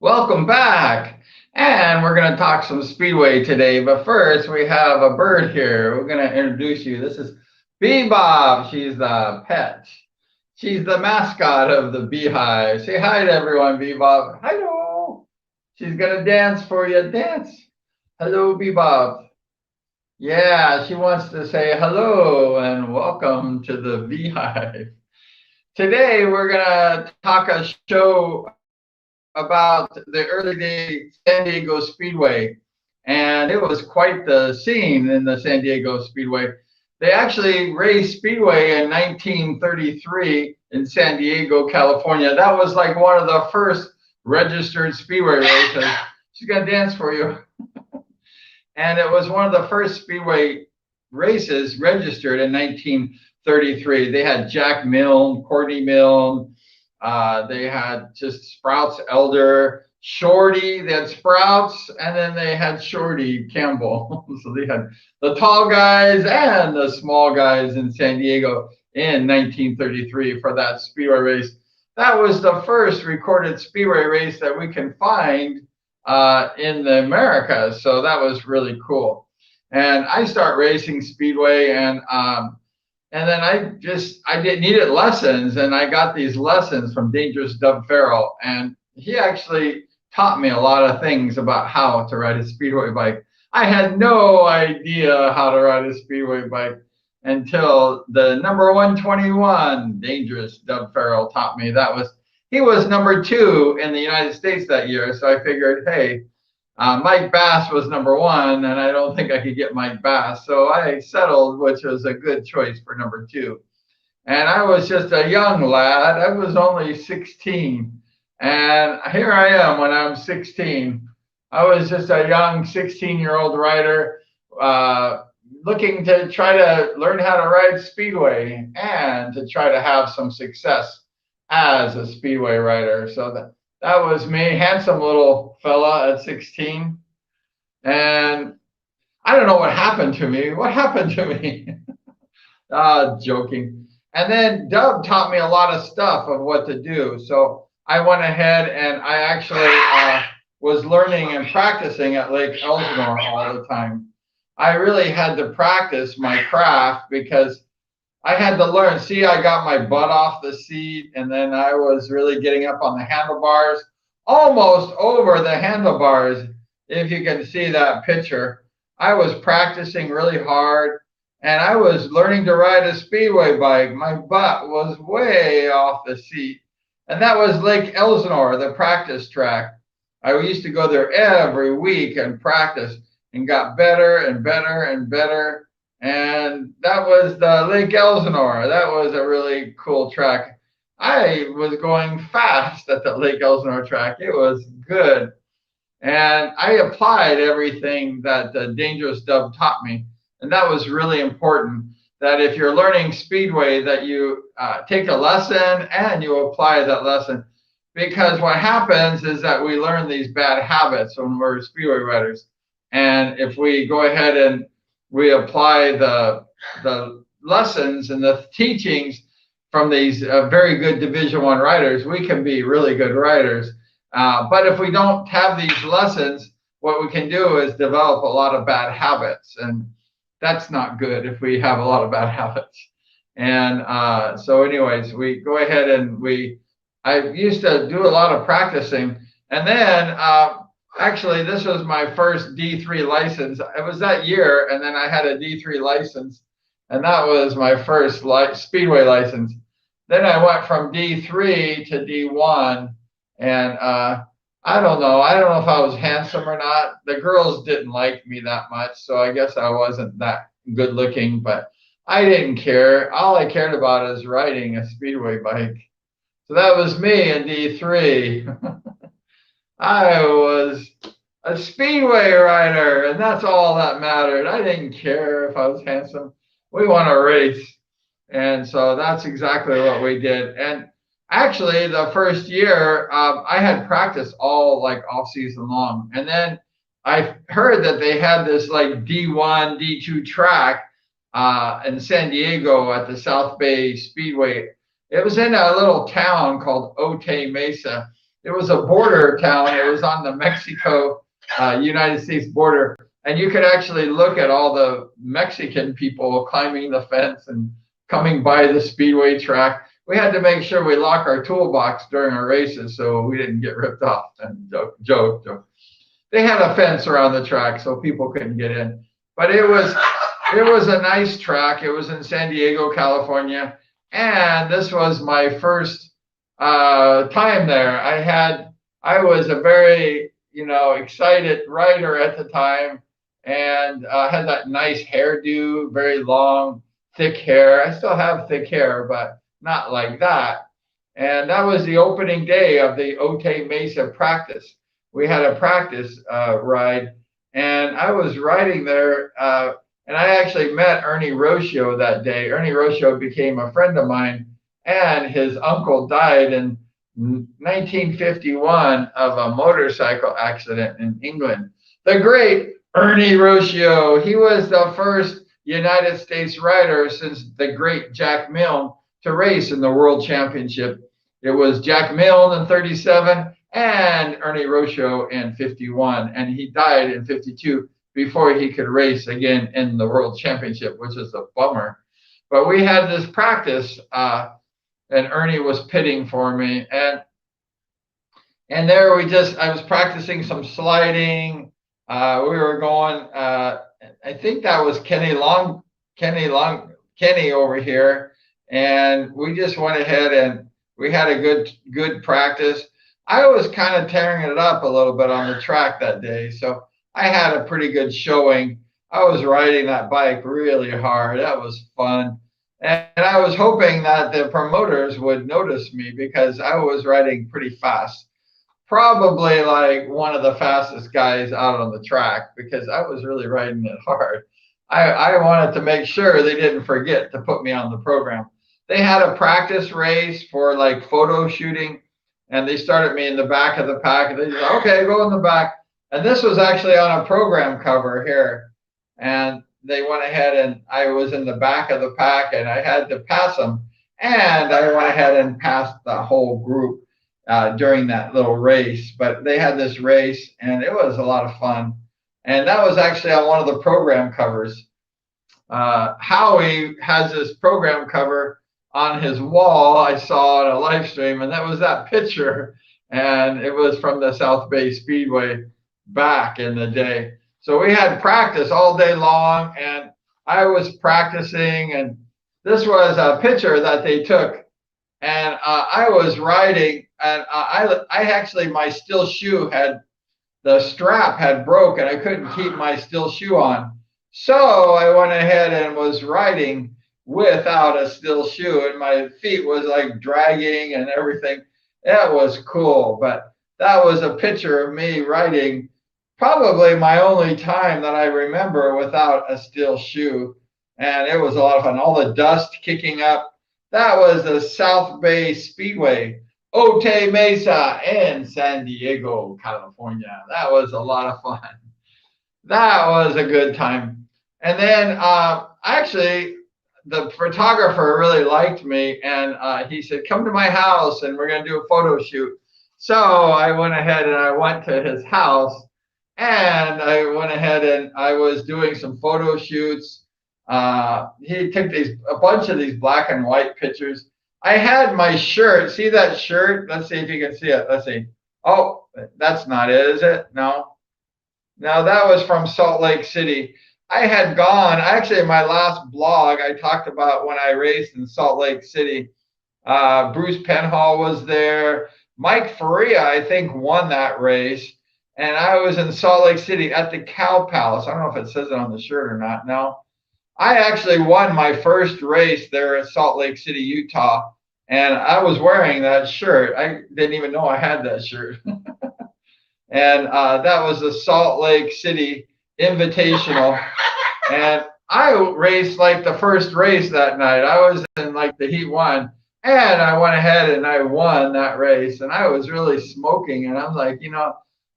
Welcome back. And we're going to talk some Speedway today. But first, we have a bird here. We're going to introduce you. This is Bebop. She's the pet. She's the mascot of the Beehive. Say hi to everyone, Bebop. Hello. She's going to dance for you. Dance. Hello, Bebop. Yeah, she wants to say hello and welcome to the Beehive. Today, we're going to talk a show about the early day San Diego Speedway. And it was quite the scene in the San Diego Speedway. They actually raced Speedway in 1933 in San Diego, California. That was like one of the first registered Speedway races. She's going to dance for you. And it was one of the first Speedway races registered in 1933. They had Jack Milne, Courtney Milne. They had just Sprouts Elder, Shorty. They had Sprouts, and then they had Shorty Campbell. So they had the tall guys and the small guys in San Diego in 1933 for that Speedway race. That was the first recorded Speedway race that we can find in the Americas. So that was really cool. And I start racing Speedway, and then I needed lessons, and I got these lessons from Dangerous Dub Farrell, and he actually taught me a lot of things about how to ride a Speedway bike. I had no idea how to ride a Speedway bike until the number 121 Dangerous Dub Farrell taught me. He was number 2 in the United States that year, so I figured, hey, Mike Bass was number 1, and I don't think I could get Mike Bass. So I settled, which was a good choice for number 2. And I was just a young lad. I was only 16. And here I am when I'm 16. I was just a young 16-year-old rider looking to try to learn how to ride Speedway and to try to have some success as a Speedway rider. So that was me, handsome little fella at 16. And I don't know what happened to me. What happened to me? Joking. And then Dub taught me a lot of stuff of what to do. So I went ahead and I actually was learning and practicing at Lake Elsinore all the time. I really had to practice my craft because I had to learn. See, I got my butt off the seat, and then I was really getting up on the handlebars, almost over the handlebars, if you can see that picture. I was practicing really hard, and I was learning to ride a Speedway bike. My butt was way off the seat, and that was Lake Elsinore, the practice track. I used to go there every week and practice and got better and better and better. And that was the Lake Elsinore. That was a really cool track. I was going fast at the Lake Elsinore track. It was good. And I applied everything that the Dangerous Dub taught me. And that was really important, that if you're learning Speedway, that you take a lesson and you apply that lesson. Because what happens is that we learn these bad habits when we're Speedway riders. And if we go ahead and we apply the lessons and the teachings from these very good Division I riders, we can be really good riders. But if we don't have these lessons, what we can do is develop a lot of bad habits. And that's not good if we have a lot of bad habits. And so anyways, we go ahead and I used to do a lot of practicing. And then actually, this was my first D3 license. It was that year, and then I had a D3 license, and that was my first Speedway license. Then I went from D3 to D1, and I don't know if I was handsome or not. The girls didn't like me that much, so I guess I wasn't that good looking, but I didn't care. All I cared about is riding a Speedway bike. So that was me in D3. I was a Speedway rider, and that's all that mattered. I didn't care if I was handsome. We won a race. And so that's exactly what we did. And actually, the first year, I had practice all season long. And then I heard that they had this like D1, D2 track in San Diego at the South Bay Speedway It was in a little town called Otay, Mesa. It was a border town. It was on the Mexico United States border. And you could actually look at all the Mexican people climbing the fence and coming by the speedway track. We had to make sure we lock our toolbox during our races so we didn't get ripped off. And joke. They had a fence around the track so people couldn't get in. But it was a nice track. It was in San Diego, California. And this was my first time there. I was a very, excited rider at the time, and had that nice hairdo, very long, thick hair. I still have thick hair, but not like that. And that was the opening day of the Otay Mesa practice. We had a practice ride, and I was riding there, and I actually met Ernie Rocio that day. Ernie Rocio became a friend of mine, and his uncle died in 1951 of a motorcycle accident in England. The great Ernie Rocio. He was the first United States rider since the great Jack Milne to race in the World Championship. It was Jack Milne in 37 and Ernie Rocio in 51, and he died in 52 before he could race again in the World Championship, which is a bummer. But we had this practice, and Ernie was pitting for me, and there I was practicing some sliding. We were going, I think that was Kenny over here, and we just went ahead and we had a good practice. I was kind of tearing it up a little bit on the track that day, so I had a pretty good showing. I was riding that bike really hard. That was fun. And I was hoping that the promoters would notice me because I was riding pretty fast. Probably like one of the fastest guys out on the track because I was really riding it hard. I wanted to make sure they didn't forget to put me on the program. They had a practice race for like photo shooting, and they started me in the back of the pack. And they said, okay, go in the back. And this was actually on a program cover here. And they went ahead and I was in the back of the pack and I had to pass them. And I went ahead and passed the whole group during that little race. But they had this race and it was a lot of fun. And that was actually on one of the program covers. Howie has this program cover on his wall. I saw on a live stream, and that was that picture. And it was from the South Bay Speedway back in the day. So we had practice all day long, and I was practicing, and this was a picture that they took, and I was riding, and I actually, my steel shoe the strap had broken. I couldn't keep my steel shoe on. So I went ahead and was riding without a steel shoe, and my feet was like dragging and everything. That was cool, but that was a picture of me riding probably my only time that I remember without a steel shoe. And it was a lot of fun. All the dust kicking up. That was the South Bay Speedway, Otay Mesa in San Diego, California. That was a lot of fun. That was a good time. And then actually, the photographer really liked me, and he said, come to my house and we're going to do a photo shoot. So I went ahead and I went to his house, and I went ahead and I was doing some photo shoots. He took a bunch of these black and white pictures. I had my shirt. See that shirt? Let's see if you can see it. Let's see. Oh, that's not it, is it? No. No, that was from Salt Lake City. I had gone, actually, in my last blog, I talked about when I raced in Salt Lake City. Bruce Penhall was there. Mike Faria, I think, won that race. And I was in Salt Lake City at the Cow Palace. I don't know if it says it on the shirt or not. No. I actually won my first race there at Salt Lake City, Utah. And I was wearing that shirt. I didn't even know I had that shirt. And that was the Salt Lake City Invitational. And I raced like the first race that night. I was in like the Heat 1. And I went ahead and I won that race. And I was really smoking. And I'm like,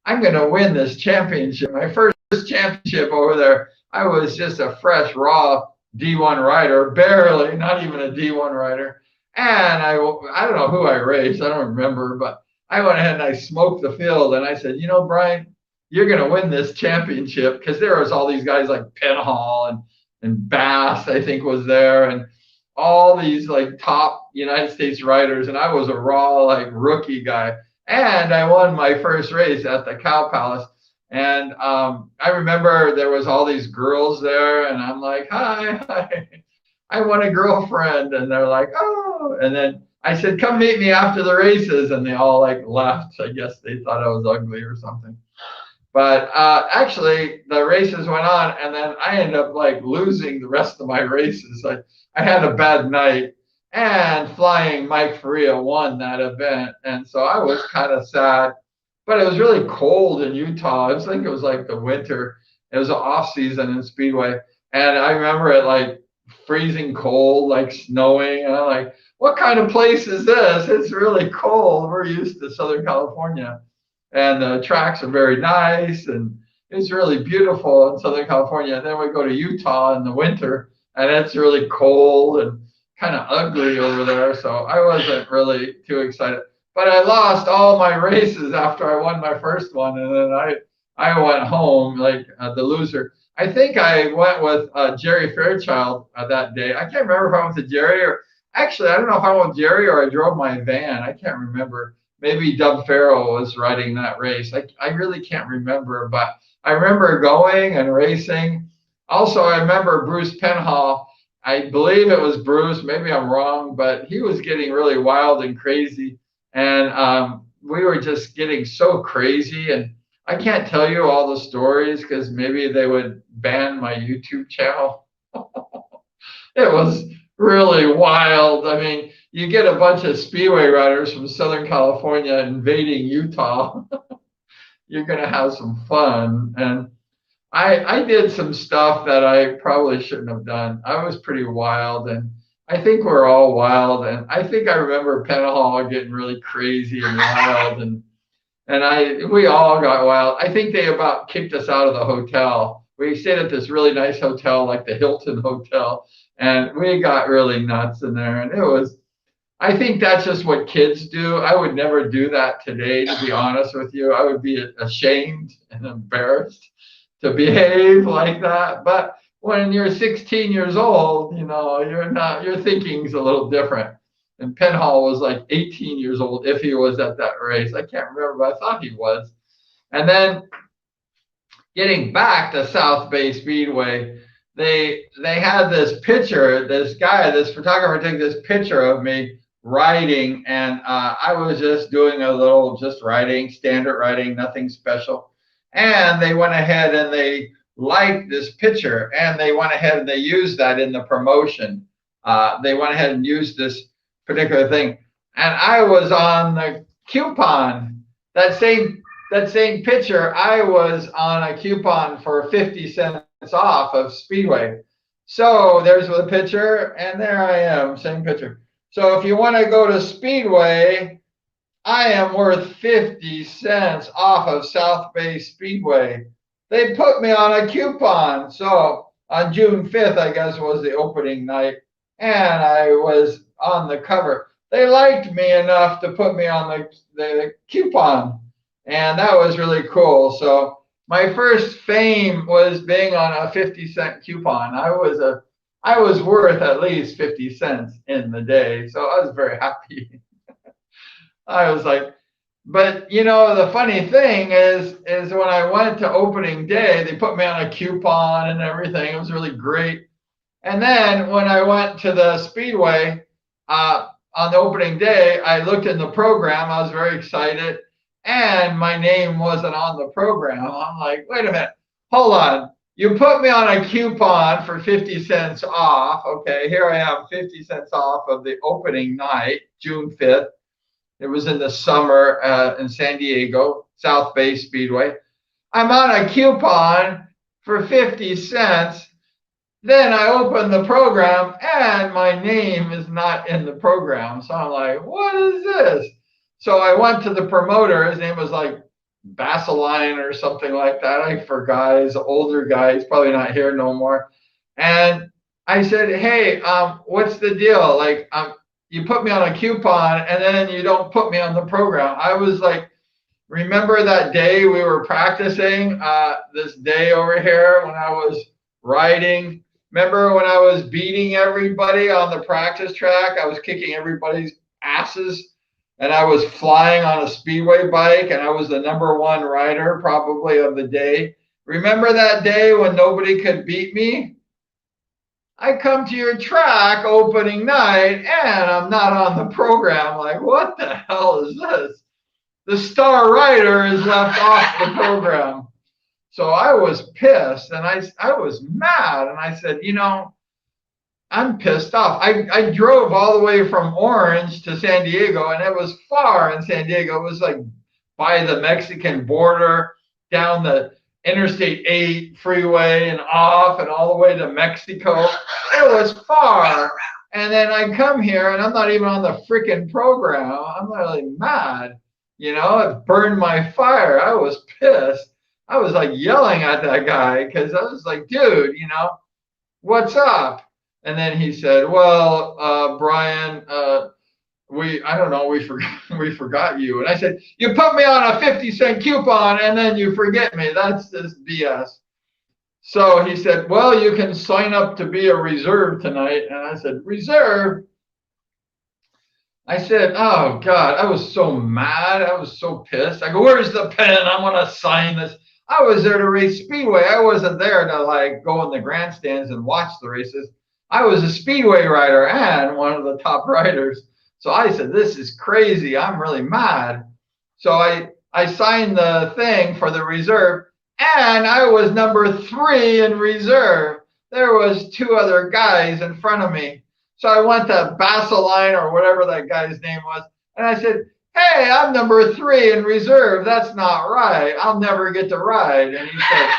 I'm going to win this championship. My first championship over there. I was just a fresh, raw D1 rider, barely, not even a D1 rider. And I don't know who I raced. I don't remember, but I went ahead and I smoked the field. And I said, you know, Brian, you're going to win this championship, because there was all these guys like Penhall and Bass, I think, was there, and all these like top United States riders. And I was a raw like rookie guy. And I won my first race at the Cow Palace. And I remember there was all these girls there, and I'm like, hi, hi. I want a girlfriend. And they're like, oh. And then I said, come meet me after the races. And they all like left. I guess they thought I was ugly or something. But actually, the races went on, and then I ended up like losing the rest of my races. I had a bad night, and Flying Mike Faria won that event. And so I was kind of sad. But it was really cold in Utah. I think it was like the winter. It was an off season in Speedway. And I remember it like freezing cold, like snowing. And I'm like, what kind of place is this? It's really cold. We're used to Southern California. And the tracks are very nice. And it's really beautiful in Southern California. And then we go to Utah in the winter, and it's really cold and kind of ugly over there. So I wasn't really too excited. But I lost all my races after I won my first one. And then I went home like the loser. I think I went with Jerry Fairchild that day. I can't remember if I went to Jerry, or actually, I don't know if I went with Jerry or I drove my van. I can't remember. Maybe Dub Farrell was riding that race. I really can't remember, but I remember going and racing. Also, I remember Bruce Penhall. I believe it was Bruce. Maybe I'm wrong, but he was getting really wild and crazy. And we were just getting so crazy. And I can't tell you all the stories because maybe they would ban my YouTube channel. It was really wild. I mean, you get a bunch of Speedway riders from Southern California invading Utah. You're going to have some fun. And I did some stuff that I probably shouldn't have done. I was pretty wild, and I think we're all wild. And I think I remember Penhall getting really crazy and wild, and we all got wild. I think they about kicked us out of the hotel. We stayed at this really nice hotel, like the Hilton Hotel, and we got really nuts in there. And it was, I think that's just what kids do. I would never do that today, to be honest with you. I would be ashamed and embarrassed to behave like that. But when you're 16 years old, you know, your thinking's a little different. And Penhall was like 18 years old if he was at that race. I can't remember, but I thought he was. And then getting back to South Bay Speedway, they had this picture, this photographer took this picture of me riding, and I was just doing a little, just riding, standard riding, nothing special. And they went ahead and they liked this picture, and they went ahead and they used that in the promotion. They went ahead and used this particular thing, and I was on the coupon. That same picture, I was on a coupon for 50 cents off of Speedway. So there's the picture, and there I am, same picture. So if you want to go to Speedway, I am worth 50 cents off of South Bay Speedway. They put me on a coupon. So on June 5th, I guess, was the opening night, and I was on the cover. They liked me enough to put me on the coupon, and that was really cool. So my first fame was being on a 50-cent coupon. I was worth at least 50 cents in the day, so I was very happy. I was like, but you know, the funny thing is when I went to opening day, they put me on a coupon and everything. It was really great. And then when I went to the Speedway on the opening day, I looked in the program. I was very excited, and my name wasn't on the program. I'm like, wait a minute, hold on. You put me on a coupon for 50 cents off. Okay, here I am, 50 cents off of the opening night, June 5th. It was in the summer in San Diego, South Bay Speedway. I'm on a coupon for 50 cents. Then I open the program, and my name is not in the program. So I'm like, what is this? So I went to the promoter. His name was like Basiline or something like that. I forgot. He's an older guy. He's probably not here no more. And I said, hey, what's the deal? Like, you put me on a coupon and then you don't put me on the program. I was like, remember that day we were practicing, this day over here when I was riding? Remember when I was beating everybody on the practice track? I was kicking everybody's asses and I was flying on a speedway bike and I was the #1 rider probably of the day. Remember that day when nobody could beat me? I come to your track opening night and I'm not on the program. Like, what the hell is this? The star rider is left off the program. So I was pissed and I was mad and I said, you know, I'm pissed off. I drove all the way from Orange to San Diego and it was far in San Diego. It was like by the Mexican border, down the Interstate 8 freeway and off and all the way to Mexico. It was far. And then I come here and I'm not even on the freaking program. I'm really mad. You know, it burned my fire. I was pissed. I was like yelling at that guy because I was like, dude, you know, what's up? And then he said, well, Brian, I don't know, we forgot you. And I said, you put me on a 50-cent coupon and then you forget me. That's just BS. So he said, well, you can sign up to be a reserve tonight. And I said, reserve? I said, oh, God, I was so mad. I was so pissed. I go, where's the pen? I'm going to sign this. I was there to race Speedway. I wasn't there to like go in the grandstands and watch the races. I was a Speedway rider and one of the top riders. So I said, this is crazy. I'm really mad. So I signed the thing for the reserve and I was #3 in reserve. There was 2 other guys in front of me. So I went to Baseline or whatever that guy's name was. And I said, hey, I'm #3 in reserve. That's not right. I'll never get to ride. And he said,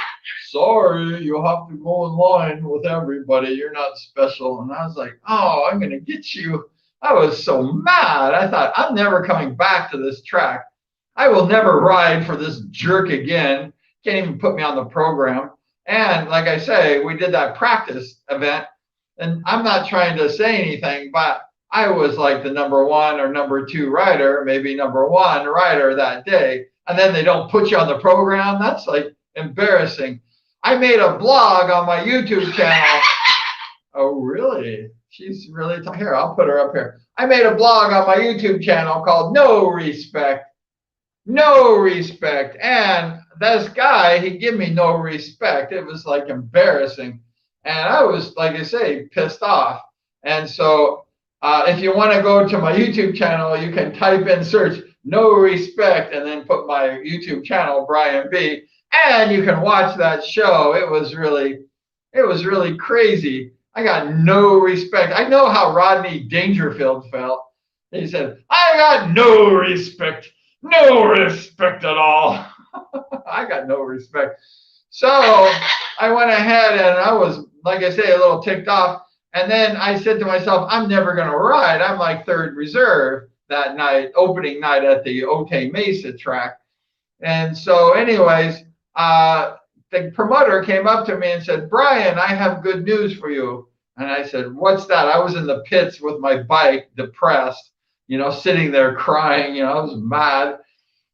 sorry, you'll have to go in line with everybody. You're not special. And I was like, oh, I'm going to get you. I was so mad. I thought, I'm never coming back to this track. I will never ride for this jerk again. Can't even put me on the program. And like I say, we did that practice event. And I'm not trying to say anything, but I was like the #1 or #2 rider, maybe #1 rider that day. And then they don't put you on the program. That's like embarrassing. I made a blog on my YouTube channel. Oh, really? She's really here. I'll put her up here. I made a blog on my YouTube channel called No Respect. No respect. And this guy, he gave me no respect. It was like embarrassing. And I was, like I say, pissed off. And so if you want to go to my YouTube channel, you can type in search No Respect and then put my YouTube channel, Brian B. And you can watch that show. It was really crazy. I got no respect. I know how Rodney Dangerfield felt. He said, I got no respect. No respect at all. I got no respect. So I went ahead and I was, like I say, a little ticked off. And then I said to myself, I'm never going to ride. I'm like 3rd reserve that night, opening night at the Otay Mesa track. And so anyways, the promoter came up to me and said, Brian, I have good news for you. And I said, what's that? I was in the pits with my bike, depressed, you know, sitting there crying, you know, I was mad.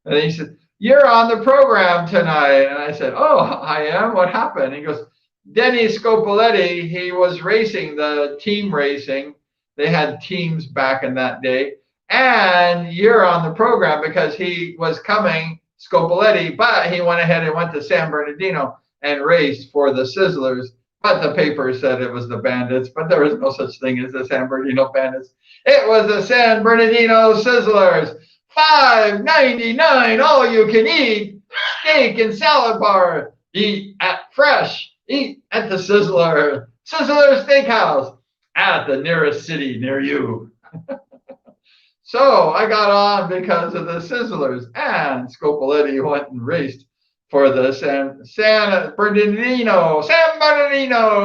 And he said, you're on the program tonight. And I said, oh, I am? What happened? He goes, Denny Scopoletti, he was racing the team racing. They had teams back in that day. And you're on the program because he was coming, Scopoletti, but he went ahead and went to San Bernardino and raced for the Sizzlers. But the paper said it was the Bandits, but there was no such thing as the San Bernardino Bandits. It was the San Bernardino Sizzlers. $5.99, all you can eat. Steak and salad bar. Eat at Fresh. Eat at the Sizzler. Sizzler Steakhouse at the nearest city near you. So I got on because of the Sizzlers, and Scopoletti went and raced for the San Bernardino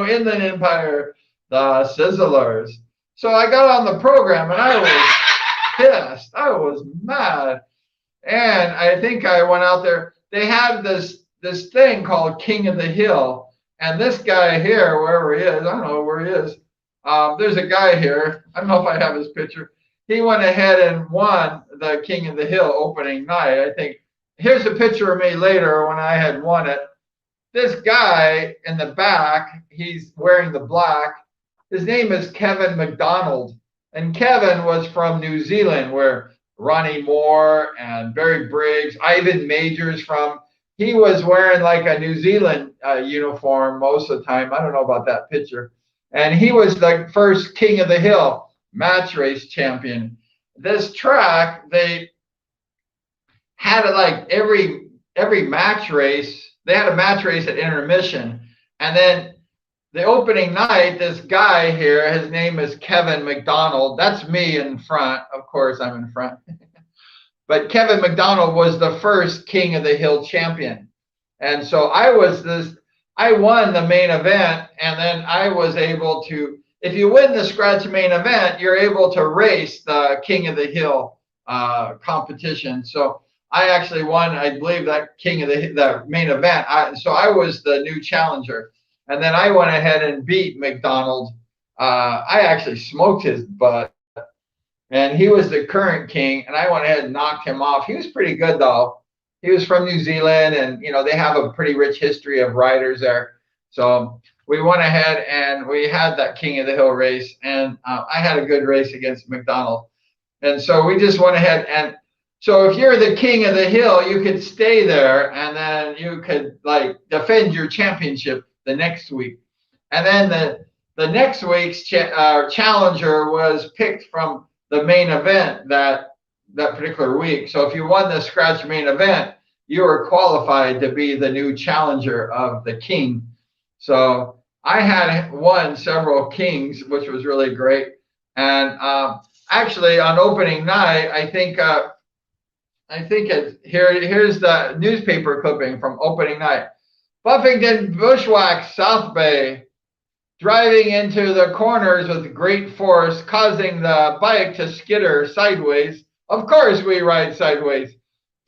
Inland Empire, the Sizzlers. So I got on the program and I was pissed. I was mad. And I think I went out there. They had this thing called King of the Hill. And this guy here, wherever he is, I don't know where he is. There's a guy here. I don't know if I have his picture. he went ahead and won the King of the Hill opening night. I think here's a picture of me later when I had won it. This guy in the back, he's wearing the black. His name is Kevin Mcdonald. And Kevin was from New Zealand, where Ronnie Moore and Barry Briggs, Ivan Majors from. He was wearing like a New Zealand uniform most of the time. I don't know about that picture. And he was the first King of the Hill match race champion. This track, they had it like every match race. They had a match race at intermission. And then the opening night, this guy here, his name is Kevin Mcdonald. That's me in front. Of course, I'm in front. But Kevin Mcdonald was the first King of the Hill champion. And so I won the main event, and then I was able to, if you win the scratch main event, you're able to race the King of the Hill competition. So I actually won, I believe, that the main event. So I was the new challenger. And then I went ahead and beat McDonald. I actually smoked his butt. And he was the current king, and I went ahead and knocked him off. He was pretty good, though. He was from New Zealand, and, they have a pretty rich history of riders there. So we went ahead, and we had that King of the Hill race, and I had a good race against McDonald. And so we just went ahead, and so if you're the King of the Hill, you could stay there, and then you could, like, defend your championship the next week. And then the next week's challenger was picked from the main event that particular week. So if you won the scratch main event, you were qualified to be the new challenger of the king. So I had won several kings, which was really great. And actually on opening night, I think here's the newspaper clipping from opening night. Buffington bushwhacks South Bay, driving into the corners with great force, causing the bike to skitter sideways. Of course we ride sideways.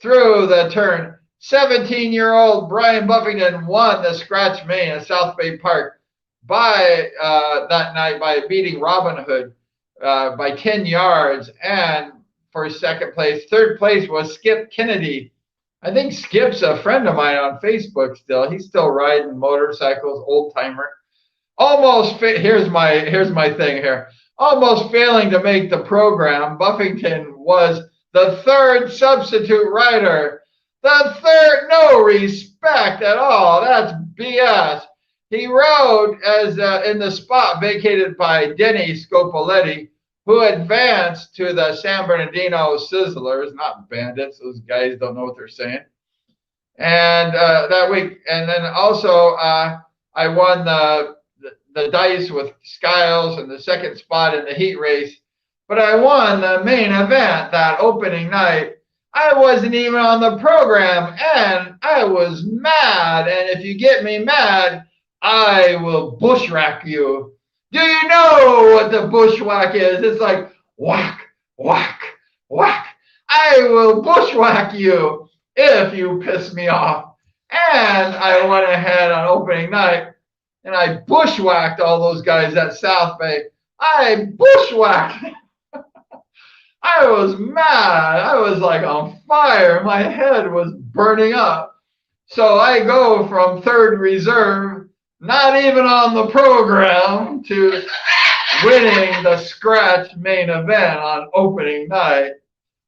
Through the turn, 17-year-old Brian Buffington won the scratch main at South Bay Park that night by beating Robin Hood by 10 yards. And for second place, third place was Skip Kennedy. I think Skip's a friend of mine on Facebook still. He's still riding motorcycles, old timer. Here's my thing here. Almost failing to make the program, Buffington was the third substitute rider. The third, no respect at all. That's BS. He rode as in the spot vacated by Denny Scopoletti, who advanced to the San Bernardino Sizzlers, not Bandits. Those guys don't know what they're saying. And that week, and then also I won the dice with Skiles and the second spot in the heat race. But I won the main event that opening night. I wasn't even on the program, and I was mad. And if you get me mad, I will bushwhack you. Do you know what the bushwhack is? It's like whack, whack, whack. I will bushwhack you if you piss me off. And I went ahead on opening night, and I bushwhacked all those guys at South Bay. I bushwhacked. I was mad. I was like on fire. My head was burning up. So I go from third reserve, not even on the program, to winning the scratch main event on opening night.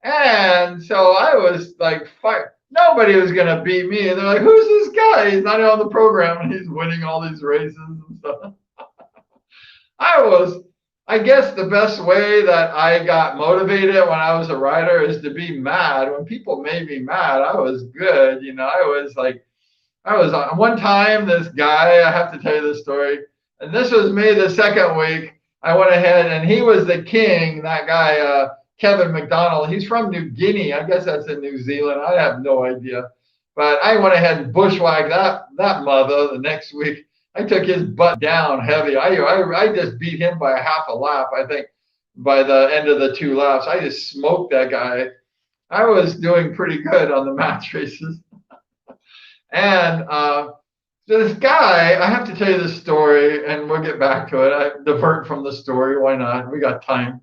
And so I was like fire. Nobody was going to beat me. And they're like, who's this guy? He's not on the program, and he's winning all these races and stuff. I guess the best way that I got motivated when I was a rider is to be mad. When people made me mad, I was good. I was on one time, this guy, I have to tell you this story. And this was me the second week. I went ahead, and he was the king, that guy, Kevin McDonald. He's from New Guinea. I guess that's in New Zealand. I have no idea. But I went ahead and bushwhacked that mother the next week. I took his butt down heavy. I just beat him by a half a lap, I think, by the end of the 2 laps. I just smoked that guy. I was doing pretty good on the match races. And this guy, I have to tell you this story, and we'll get back to it. I divert from the story. Why not? We got time.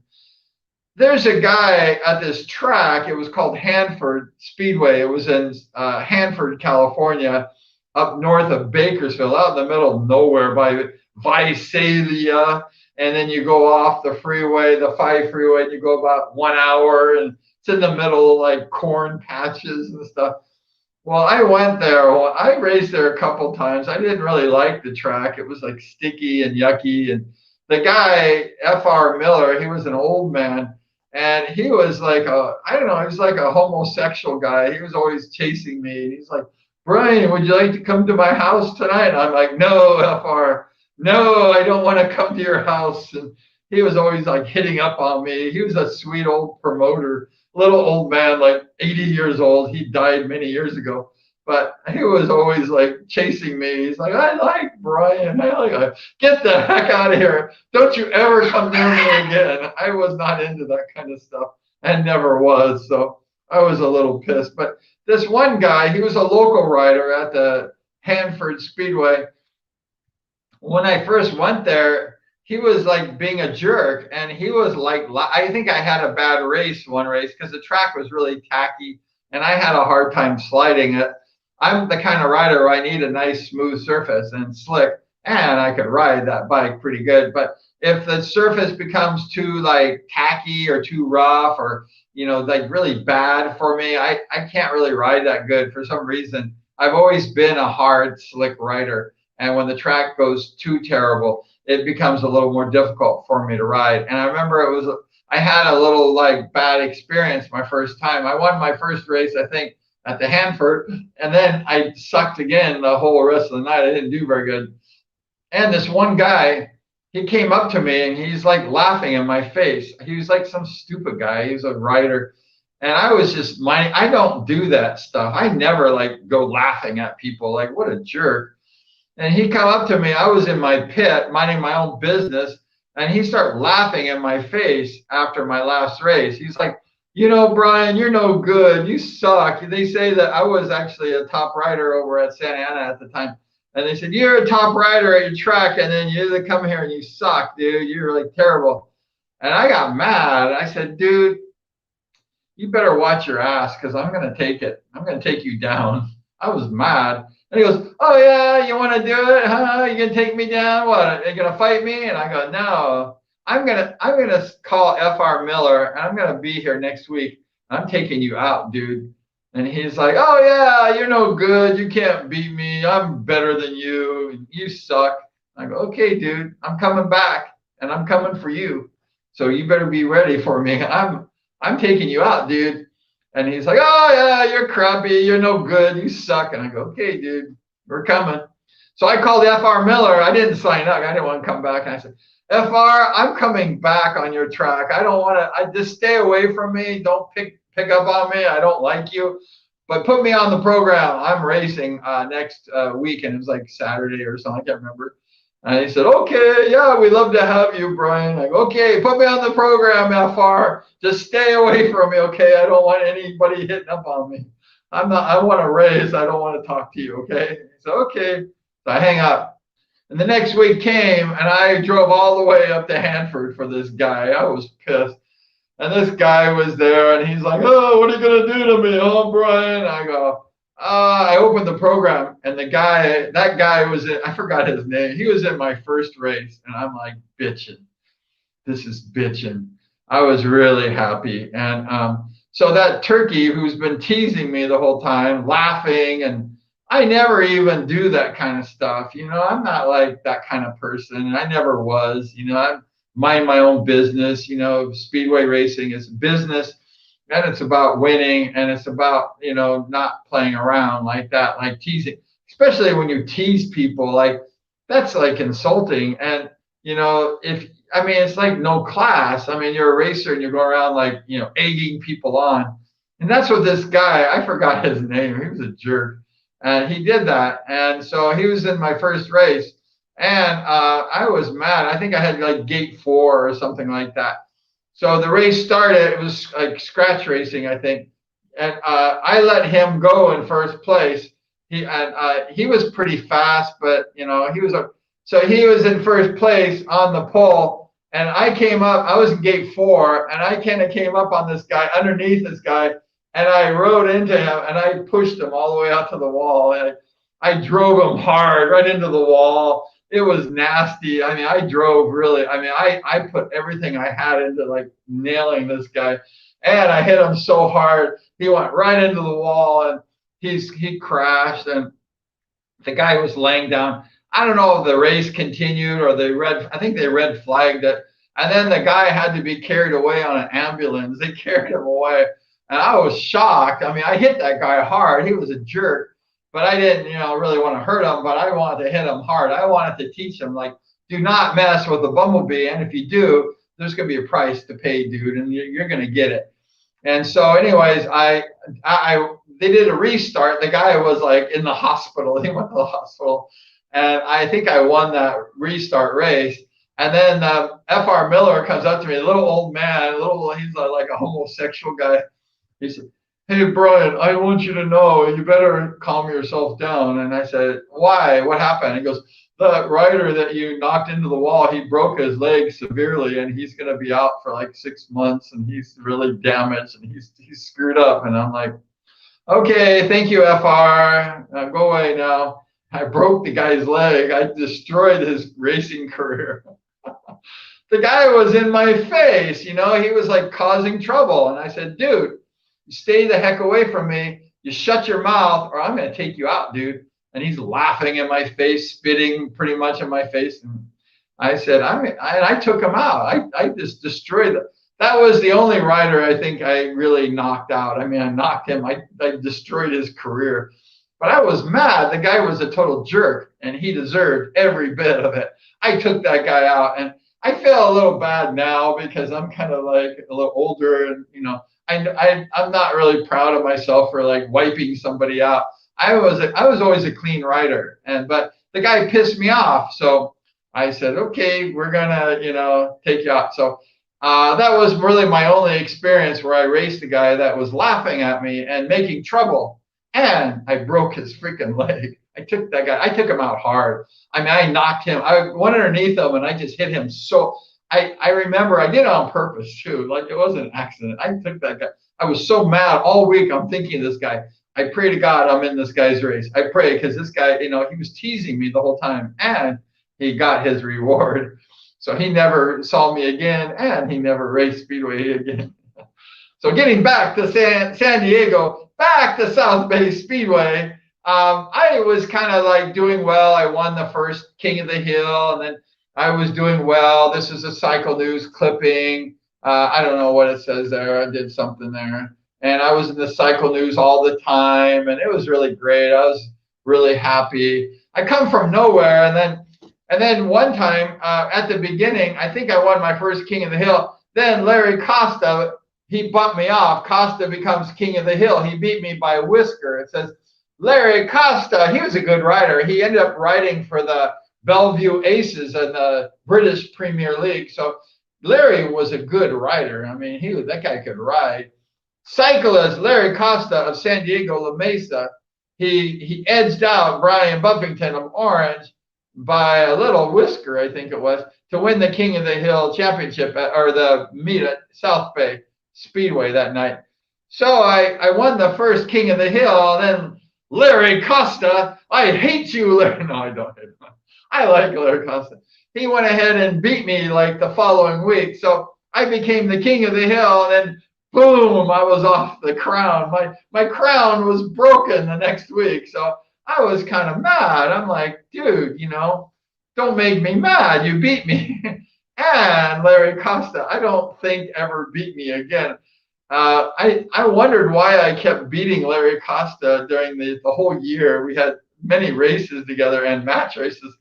there's a guy at this track. It was called Hanford Speedway. It was in Hanford, California, up north of Bakersfield, out in the middle of nowhere by Visalia. And then you go off the freeway, the 5 freeway, and you go about 1 hour, and it's in the middle of like corn patches and stuff. Well, I went there. Well, I raced there a couple times. I didn't really like the track. It was like sticky and yucky. And the guy, F.R. Miller, he was an old man. And he was like I don't know, he was like a homosexual guy. He was always chasing me. He's like, Brian, would you like to come to my house tonight? And I'm like, no, F.R. No, I don't want to come to your house. And he was always like hitting up on me. He was a sweet old promoter, little old man, like 80 years old. He died many years ago, but he was always like chasing me. He's like, I like Brian. Get the heck out of here. Don't you ever come near me again. I was not into that kind of stuff and never was. So I was a little pissed. But this one guy, he was a local rider at the Hanford Speedway. When I first went there, he was like being a jerk, and he was like, I think I had a bad one race because the track was really tacky and I had a hard time sliding it. I'm the kind of rider where I need a nice smooth surface and slick, and I could ride that bike pretty good. But if the surface becomes too like tacky or too rough, or like really bad for me, I can't really ride that good for some reason. I've always been a hard, slick rider. And when the track goes too terrible, it becomes a little more difficult for me to ride. And I remember I had a little like bad experience my first time. I won my first race, I think, at the Hanford, and then I sucked again the whole rest of the night. I didn't do very good. And this one guy, he came up to me and he's like laughing in my face. He was like some stupid guy. He was a rider. And I was just I don't do that stuff. I never like go laughing at people. Like, what a jerk. And he come up to me. I was in my pit minding my own business, and he started laughing in my face after my last race. He's like, Brian, you're no good. You suck. They say that I was actually a top rider over at Santa Ana at the time. And they said, you're a top rider at your track, and then you come here and you suck, dude. You're like terrible. And I got mad. I said, dude, you better watch your ass, because I'm going to take it. I'm going to take you down. I was mad. And he goes, oh, yeah, you want to do it? Huh? You going to take me down? What? Are you going to fight me? And I go, no. I'm gonna call F.R. Miller, and I'm gonna be here next week. I'm taking you out, dude. And he's like, oh yeah, you're no good. You can't beat me. I'm better than you. You suck. I go, okay, dude. I'm coming back, and I'm coming for you. So you better be ready for me. I'm taking you out, dude. And he's like, oh yeah, you're crappy. You're no good. You suck. And I go, okay, dude, we're coming. So I called F.R. Miller. I didn't sign up. I didn't want to come back. And I said, FR, I'm coming back on your track. I don't want to. I just stay away from me. Don't pick up on me. I don't like you. But put me on the program. I'm racing next week, and it was like Saturday or something. I can't remember. And he said, okay, yeah, we'd love to have you, Brian. I go, okay, put me on the program, FR. Just stay away from me, okay? I don't want anybody hitting up on me. I want to race. I don't want to talk to you, okay? He said, okay. So I hang up. And the next week came, and I drove all the way up to Hanford for this guy. I was pissed. And this guy was there, and he's like, oh, what are you going to do to me, huh, Brian? I go, I opened the program, and that guy was in, I forgot his name. He was in my first race, and I'm like, bitching. This is bitching. I was really happy. And so that turkey who's been teasing me the whole time, laughing, and I never even do that kind of stuff. I'm not like that kind of person, and I never was. I mind my own business. Speedway racing is business, and it's about winning, and it's about, not playing around like that, like teasing, especially when you tease people. Like, that's like insulting. And, it's like no class. You're a racer and you're going around like, egging people on. And that's what this guy, I forgot his name. He was a jerk. And he did that. And so he was in my first race. And I was mad. I think I had like gate 4 or something like that. So the race started. It was like scratch racing, I think. And I let him go in first place. He was pretty fast, but he was he was in first place on the pole. And I came up, I was in gate 4, and I kind of came up on this guy, underneath this guy, and I rode into him, and I pushed him all the way out to the wall. And I drove him hard right into the wall. It was nasty. I mean, I drove really, I mean, I put everything I had into like nailing this guy. And I hit him so hard, he went right into the wall, and he crashed, and the guy was laying down. I don't know if the race continued or I think they red flagged it. And then the guy had to be carried away on an ambulance. They carried him away. And I was shocked. I mean, I hit that guy hard. He was a jerk, but I didn't, really want to hurt him, but I wanted to hit him hard. I wanted to teach him, like, do not mess with a bumblebee. And if you do, there's going to be a price to pay, dude, and you're going to get it. And so anyways, they did a restart. The guy was like in the hospital. He went to the hospital. And I think I won that restart race. And then F.R. Miller comes up to me, a little old man, he's like a homosexual guy. He said, "Hey, Brian, I want you to know you better calm yourself down." And I said, "Why? What happened?" He goes, "The rider that you knocked into the wall, he broke his leg severely, and he's going to be out for like 6 months, and he's really damaged, and he's screwed up." And I'm like, "Okay, thank you, FR. Go away now." I broke the guy's leg. I destroyed his racing career. The guy was in my face, he was like causing trouble. And I said, "Dude, you stay the heck away from me. You shut your mouth or I'm going to take you out, dude." And he's laughing in my face, spitting pretty much in my face. And I said, I took him out. I just destroyed it. That was the only rider I think I really knocked out. I mean, I knocked him. I destroyed his career. But I was mad. The guy was a total jerk, and he deserved every bit of it. I took that guy out, and I feel a little bad now because I'm kind of like a little older, and I'm not really proud of myself for like wiping somebody out. I was always a clean rider, but the guy pissed me off, so I said, "Okay, we're gonna take you out." So that was really my only experience where I raced a guy that was laughing at me and making trouble. And I broke his freaking leg. I took him out hard. I mean, I knocked him. I went underneath him and I just hit him. So I remember I did it on purpose too. Like it wasn't an accident. I took that guy. I was so mad all week. I'm thinking of this guy. I pray to God I'm in this guy's race. I pray because this guy, he was teasing me the whole time and he got his reward. So he never saw me again and he never raced Speedway again. So getting back to San Diego, back to South Bay Speedway, I was kind of like doing well. I won the first King of the Hill, and then I was doing well. This is a Cycle News clipping. I don't know what it says there. I did something there. And I was in the Cycle News all the time, and it was really great. I was really happy. I come from nowhere, and then one time at the beginning, I think I won my first King of the Hill. Then Larry Costa, he bumped me off. Costa becomes King of the Hill. He beat me by a whisker. It says, Larry Costa, he was a good rider. He ended up riding for the Bellevue Aces in the British Premier League. So Larry was a good rider. I mean, that guy could ride. Cyclist Larry Costa of San Diego, La Mesa, he edged out Brian Buffington of Orange by a little whisker, I think it was, to win the King of the Hill championship or the meet at South Bay Speedway that night. So I won the first King of the Hill, and then Larry Costa, I hate you, Larry. No, I don't hate him. I like Larry Costa. He went ahead and beat me like the following week. So I became the King of the Hill, and then boom, I was off the crown. My crown was broken the next week. So I was kind of mad. I'm like, dude, don't make me mad. You beat me. And Larry Costa, I don't think ever beat me again. I wondered why I kept beating Larry Costa during the whole year. We had many races together and match races.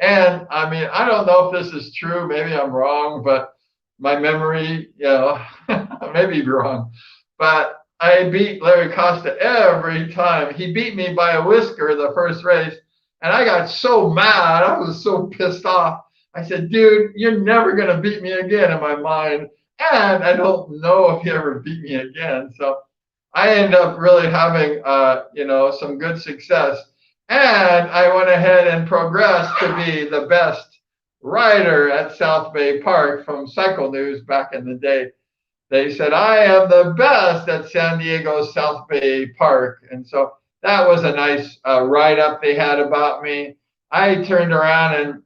And I mean, I don't know if this is true. Maybe I'm wrong, but my memory, maybe you're wrong. But I beat Larry Costa every time. He beat me by a whisker the first race. And I got so mad. I was so pissed off. I said, dude, you're never going to beat me again in my mind. And I don't know if he ever beat me again. So I ended up really having, some good success. And I went ahead and progressed to be the best writer at South Bay Park from Cycle News back in the day. They said, I am the best at San Diego South Bay Park. And so that was a nice write-up they had about me. I turned around and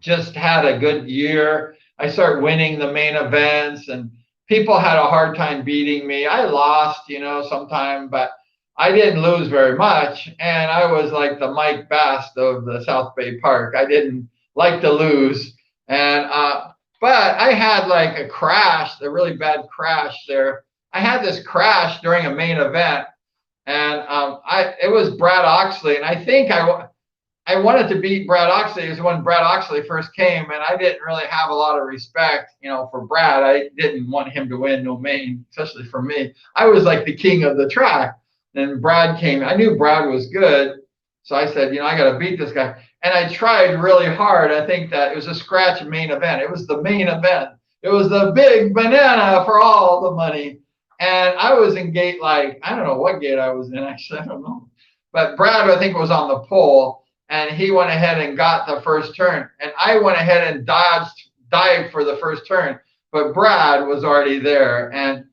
just had a good year. I started winning the main events, and people had a hard time beating me. I lost, sometime, but I didn't lose very much. And I was like the Mike Bast of the South Bay Park. I didn't like to lose. And, but I had like a crash, a really bad crash there. I had this crash during a main event, and it was Brad Oxley, and I think I wanted to beat Brad Oxley. It was when Brad Oxley first came, and I didn't really have a lot of respect, for Brad. I didn't want him to win no main, especially for me. I was like the king of the track. And Brad came. I knew Brad was good, so I said, I got to beat this guy. And I tried really hard. I think that it was a scratch main event. It was the main event. It was the big banana for all the money. And I was in gate, like, I don't know what gate I was in, actually. I don't know. But Brad, I think, was on the pole. And he went ahead and got the first turn. And I went ahead and dived for the first turn. But Brad was already there. And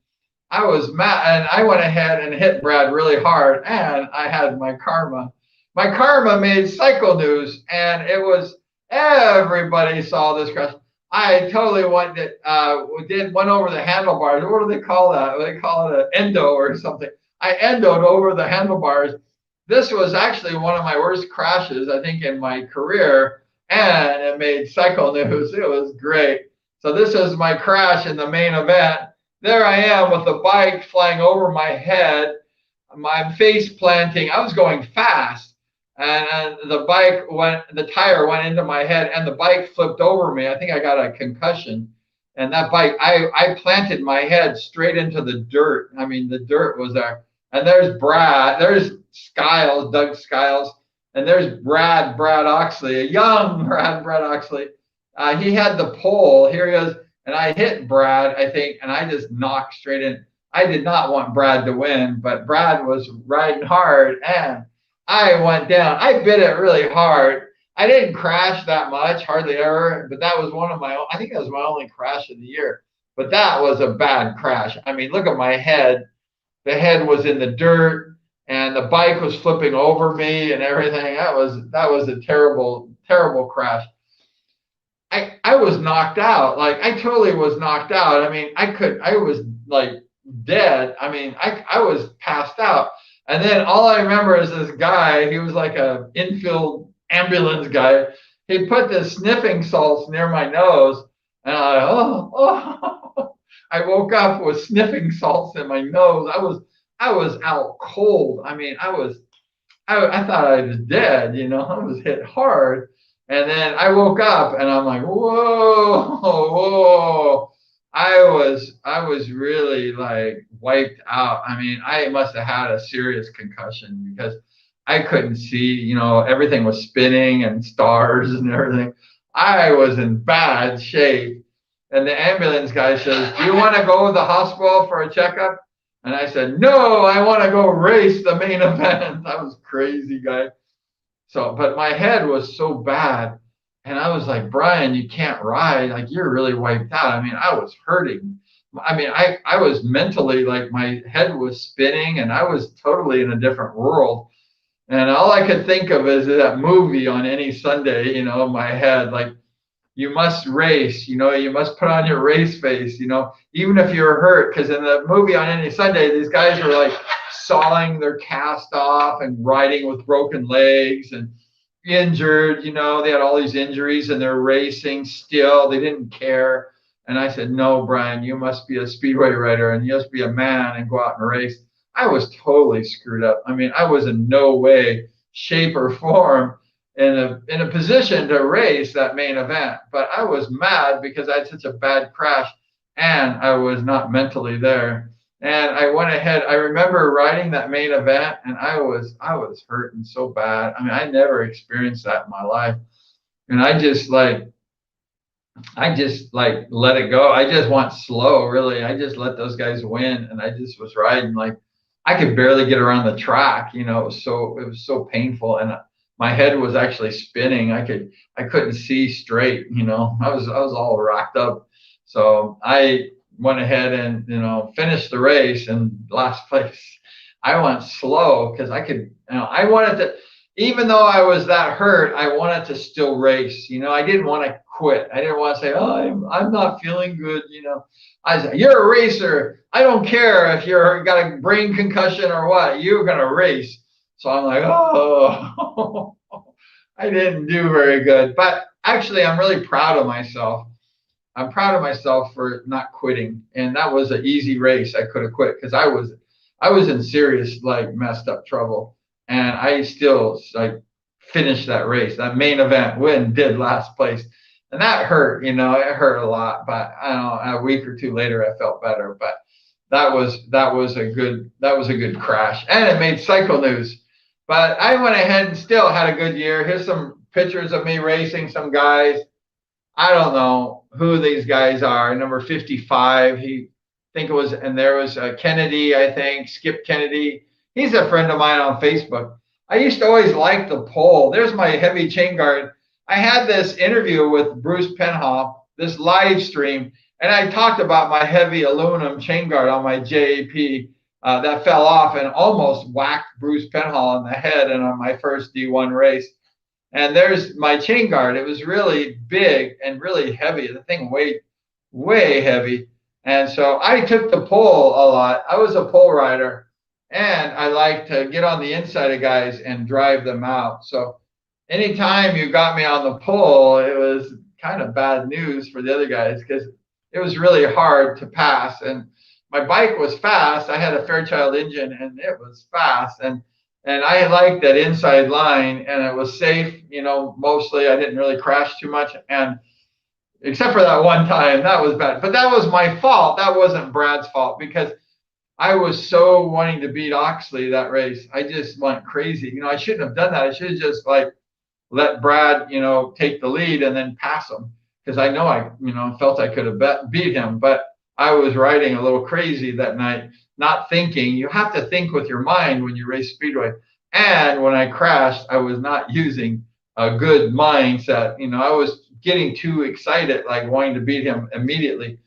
I was mad. And I went ahead and hit Brad really hard. And I had my karma. My karma made Cycle News. And it was, everybody saw this crash. I totally went over the handlebars. What do they call that? They call it an endo or something. I endoed over the handlebars. This was actually one of my worst crashes, I think, in my career, and it made Cycle News. It was great. So this is my crash in the main event. There I am with the bike flying over my head, my face planting. I was going fast, and the tire went into my head, and the bike flipped over me. I think I got a concussion. And that bike, I planted my head straight into the dirt. I mean, the dirt was there. And there's Brad, there's Skiles, Doug Skiles, and there's Brad Oxley, a young Brad Oxley. He had the pole. Here he is. And I hit Brad, I think, and I just knocked straight in. I did not want Brad to win, but Brad was riding hard, and I went down. I bit it really hard. I didn't crash that much, hardly ever, but that was I think that was my only crash of the year. But that was a bad crash. I mean, look at my head. The head was in the dirt, and the bike was flipping over me and everything. That was a terrible, terrible crash. I was knocked out. Like, I totally was knocked out. I mean, I was like dead. I mean, I was passed out. And then all I remember is this guy, he was like a infield ambulance guy. He put the sniffing salts near my nose, and I woke up with sniffing salts in my nose. I was out cold. I mean, I thought I was dead, I was hit hard. And then I woke up and I'm like, whoa. I was really like wiped out. I mean, I must have had a serious concussion because I couldn't see, everything was spinning and stars and everything. I was in bad shape. And the ambulance guy says, do you want to go to the hospital for a checkup? And I said, no, I want to go race the main event. I was crazy, guy. So, but my head was so bad. And I was like, Brian, you can't ride. Like, you're really wiped out. I mean, I was hurting. I mean, I was mentally, like, my head was spinning and I was totally in a different world. And all I could think of is that movie on any Sunday, in my head, like, you must race, you must put on your race face, even if you're hurt. Because in the movie on any Sunday, these guys were like sawing their cast off and riding with broken legs and injured, they had all these injuries and they're racing still. They didn't care. And I said, no, Brian, you must be a speedway rider and you must be a man and go out and race. I was totally screwed up. I mean, I was in no way, shape, or form in a position to race that main event. But I was mad because I had such a bad crash and I was not mentally there. And I went ahead. I remember riding that main event and I was hurting so bad. I mean, I never experienced that in my life. And I just let it go. I just went slow, really. I just let those guys win. And I just was riding like I could barely get around the track. It was so painful. And my head was actually spinning. I couldn't see straight, you know. I was all racked up. So I went ahead and, you know, finished the race in last place. I went slow because I could, you know, I wanted to, even though I was that hurt, I wanted to still race. You know, I didn't want to quit. I didn't want to say, oh, I'm not feeling good. You know, I said, you're a racer. I don't care if you're got a brain concussion or what. You're gonna race. So I'm like, oh, I didn't do very good. But actually, I'm really proud of myself. I'm proud of myself for not quitting. And that was an easy race. I could have quit because I was in serious, like, messed up trouble. And I still, like, finished that race, that main event, did last place. And that hurt, you know, it hurt a lot. But I don't know, a week or two later, I felt better. But that was a good crash. And it made cycle news. But I went ahead and still had a good year. Here's some pictures of me racing some guys. I don't know who these guys are. Number 55, and there was Kennedy, I think, Skip Kennedy. He's a friend of mine on Facebook. I used to always like the pole. There's my heavy chain guard. I had this interview with Bruce Penhoff, this live stream, and I talked about my heavy aluminum chain guard on my JAP that fell off and almost whacked Bruce Penhall in the head and on my first D1 race. And there's my chain guard. It was really big and really heavy. The thing weighed way heavy. And so I took the pole a lot. I was a pole rider, and I like to get on the inside of guys and drive them out. So anytime you got me on the pole, it was kind of bad news for the other guys because it was really hard to pass. And my bike was fast. I had a Fairchild engine, and it was fast. And I liked that inside line, and it was safe. You know, mostly I didn't really crash too much. And except for that one time, that was bad. But that was my fault. That wasn't Brad's fault because I was so wanting to beat Oxley that race. I just went crazy. You know, I shouldn't have done that. I should have just, like, let Brad, you know, take the lead and then pass him because I know I, you know, felt I could have beat him. But I was riding a little crazy that night, not thinking. You have to think with your mind when you race Speedway. And when I crashed, I was not using a good mindset. You know, I was getting too excited, like wanting to beat him immediately.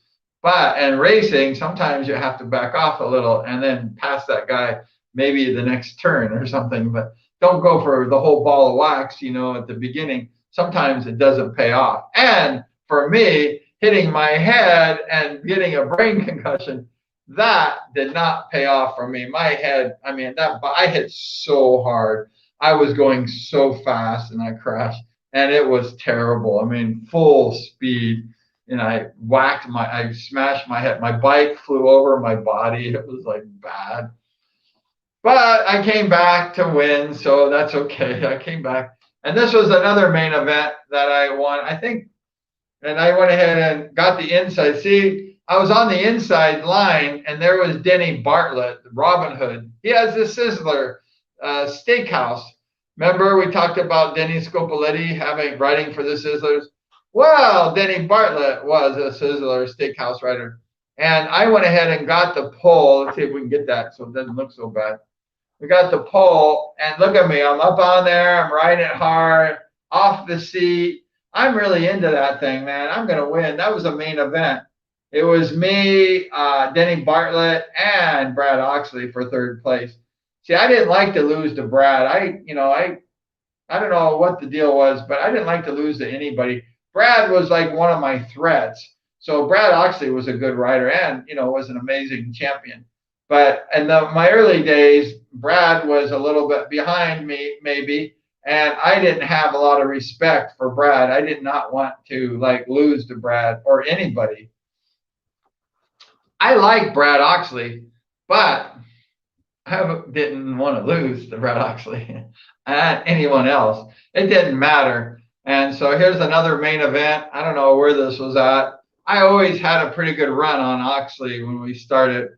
And racing, sometimes you have to back off a little and then pass that guy maybe the next turn or something. But don't go for the whole ball of wax, you know, at the beginning. Sometimes it doesn't pay off. And for me, hitting my head and getting a brain concussion, that did not pay off for me. My head, I mean, I hit so hard. I was going so fast and I crashed, and it was terrible. I mean, full speed, and I smashed my head. My bike flew over my body. It was like bad. But I came back to win, so that's okay. I came back. And this was another main event that I won, I think. And I went ahead and got the inside. See, I was on the inside line, and there was Denny Bartlett, Robin Hood. He has the Sizzler steakhouse. Remember we talked about Denny Scopoletti riding for the Sizzlers? Well, Denny Bartlett was a Sizzler steakhouse rider. And I went ahead and got the pole. Let's see if we can get that so it doesn't look so bad. We got the pole, and look at me. I'm up on there. I'm riding it hard, off the seat. I'm really into that thing, man. I'm going to win. That was a main event. It was me, Denny Bartlett, and Brad Oxley for third place. See, I didn't like to lose to Brad. I don't know what the deal was, but I didn't like to lose to anybody. Brad was like one of my threats. So Brad Oxley was a good rider and, you know, was an amazing champion. But in my early days, Brad was a little bit behind me, maybe, and I didn't have a lot of respect for Brad. I did not want to, like, lose to Brad or anybody. I like Brad Oxley, but I didn't want to lose to Brad Oxley and anyone else. It didn't matter. And so here's another main event. I don't know where this was at. I always had a pretty good run on Oxley when we started.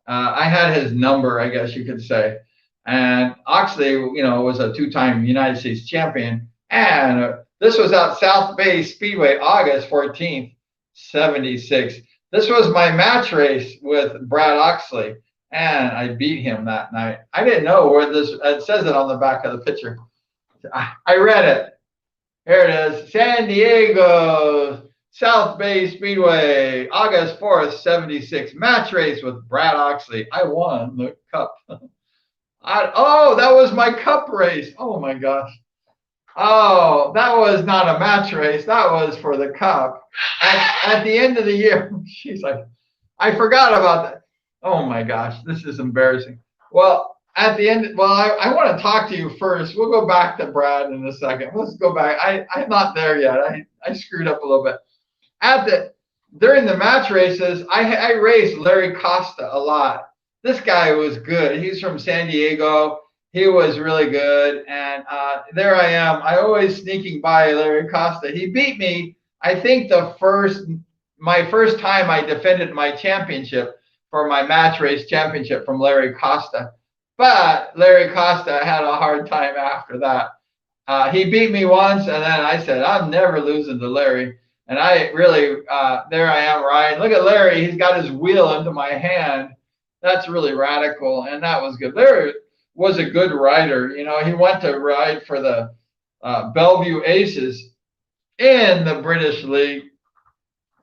I had his number, I guess you could say. And Oxley, you know, was a two-time United States champion. And this was at South Bay Speedway, August 14th, 76. This was my match race with Brad Oxley, and I beat him that night. I didn't know where this, it says it on the back of the picture. I read it. Here it is. San Diego South Bay Speedway, August 4th, 76. Match race with Brad Oxley. I won the cup. Oh, that was my cup race. Oh my gosh. Oh, that was not a match race. That was for the cup. At the end of the year, she's like, I forgot about that. Oh my gosh, this is embarrassing. Well, at the end, well, I want to talk to you first. We'll go back to Brad in a second. Let's go back. I'm not there yet. I screwed up a little bit. During the match races, I raced Larry Costa a lot. This guy was good. He's from San Diego. He was really good. And there I am. I always sneaking by Larry Costa. He beat me, I think, my first time I defended my championship for my match race championship from Larry Costa. But Larry Costa had a hard time after that. He beat me once, and then I said, I'm never losing to Larry. And I really, there I am riding. Look at Larry. He's got his wheel into my hand. That's really radical, and that was good. Larry was a good rider. You know, he went to ride for the Bellevue Aces in the British League.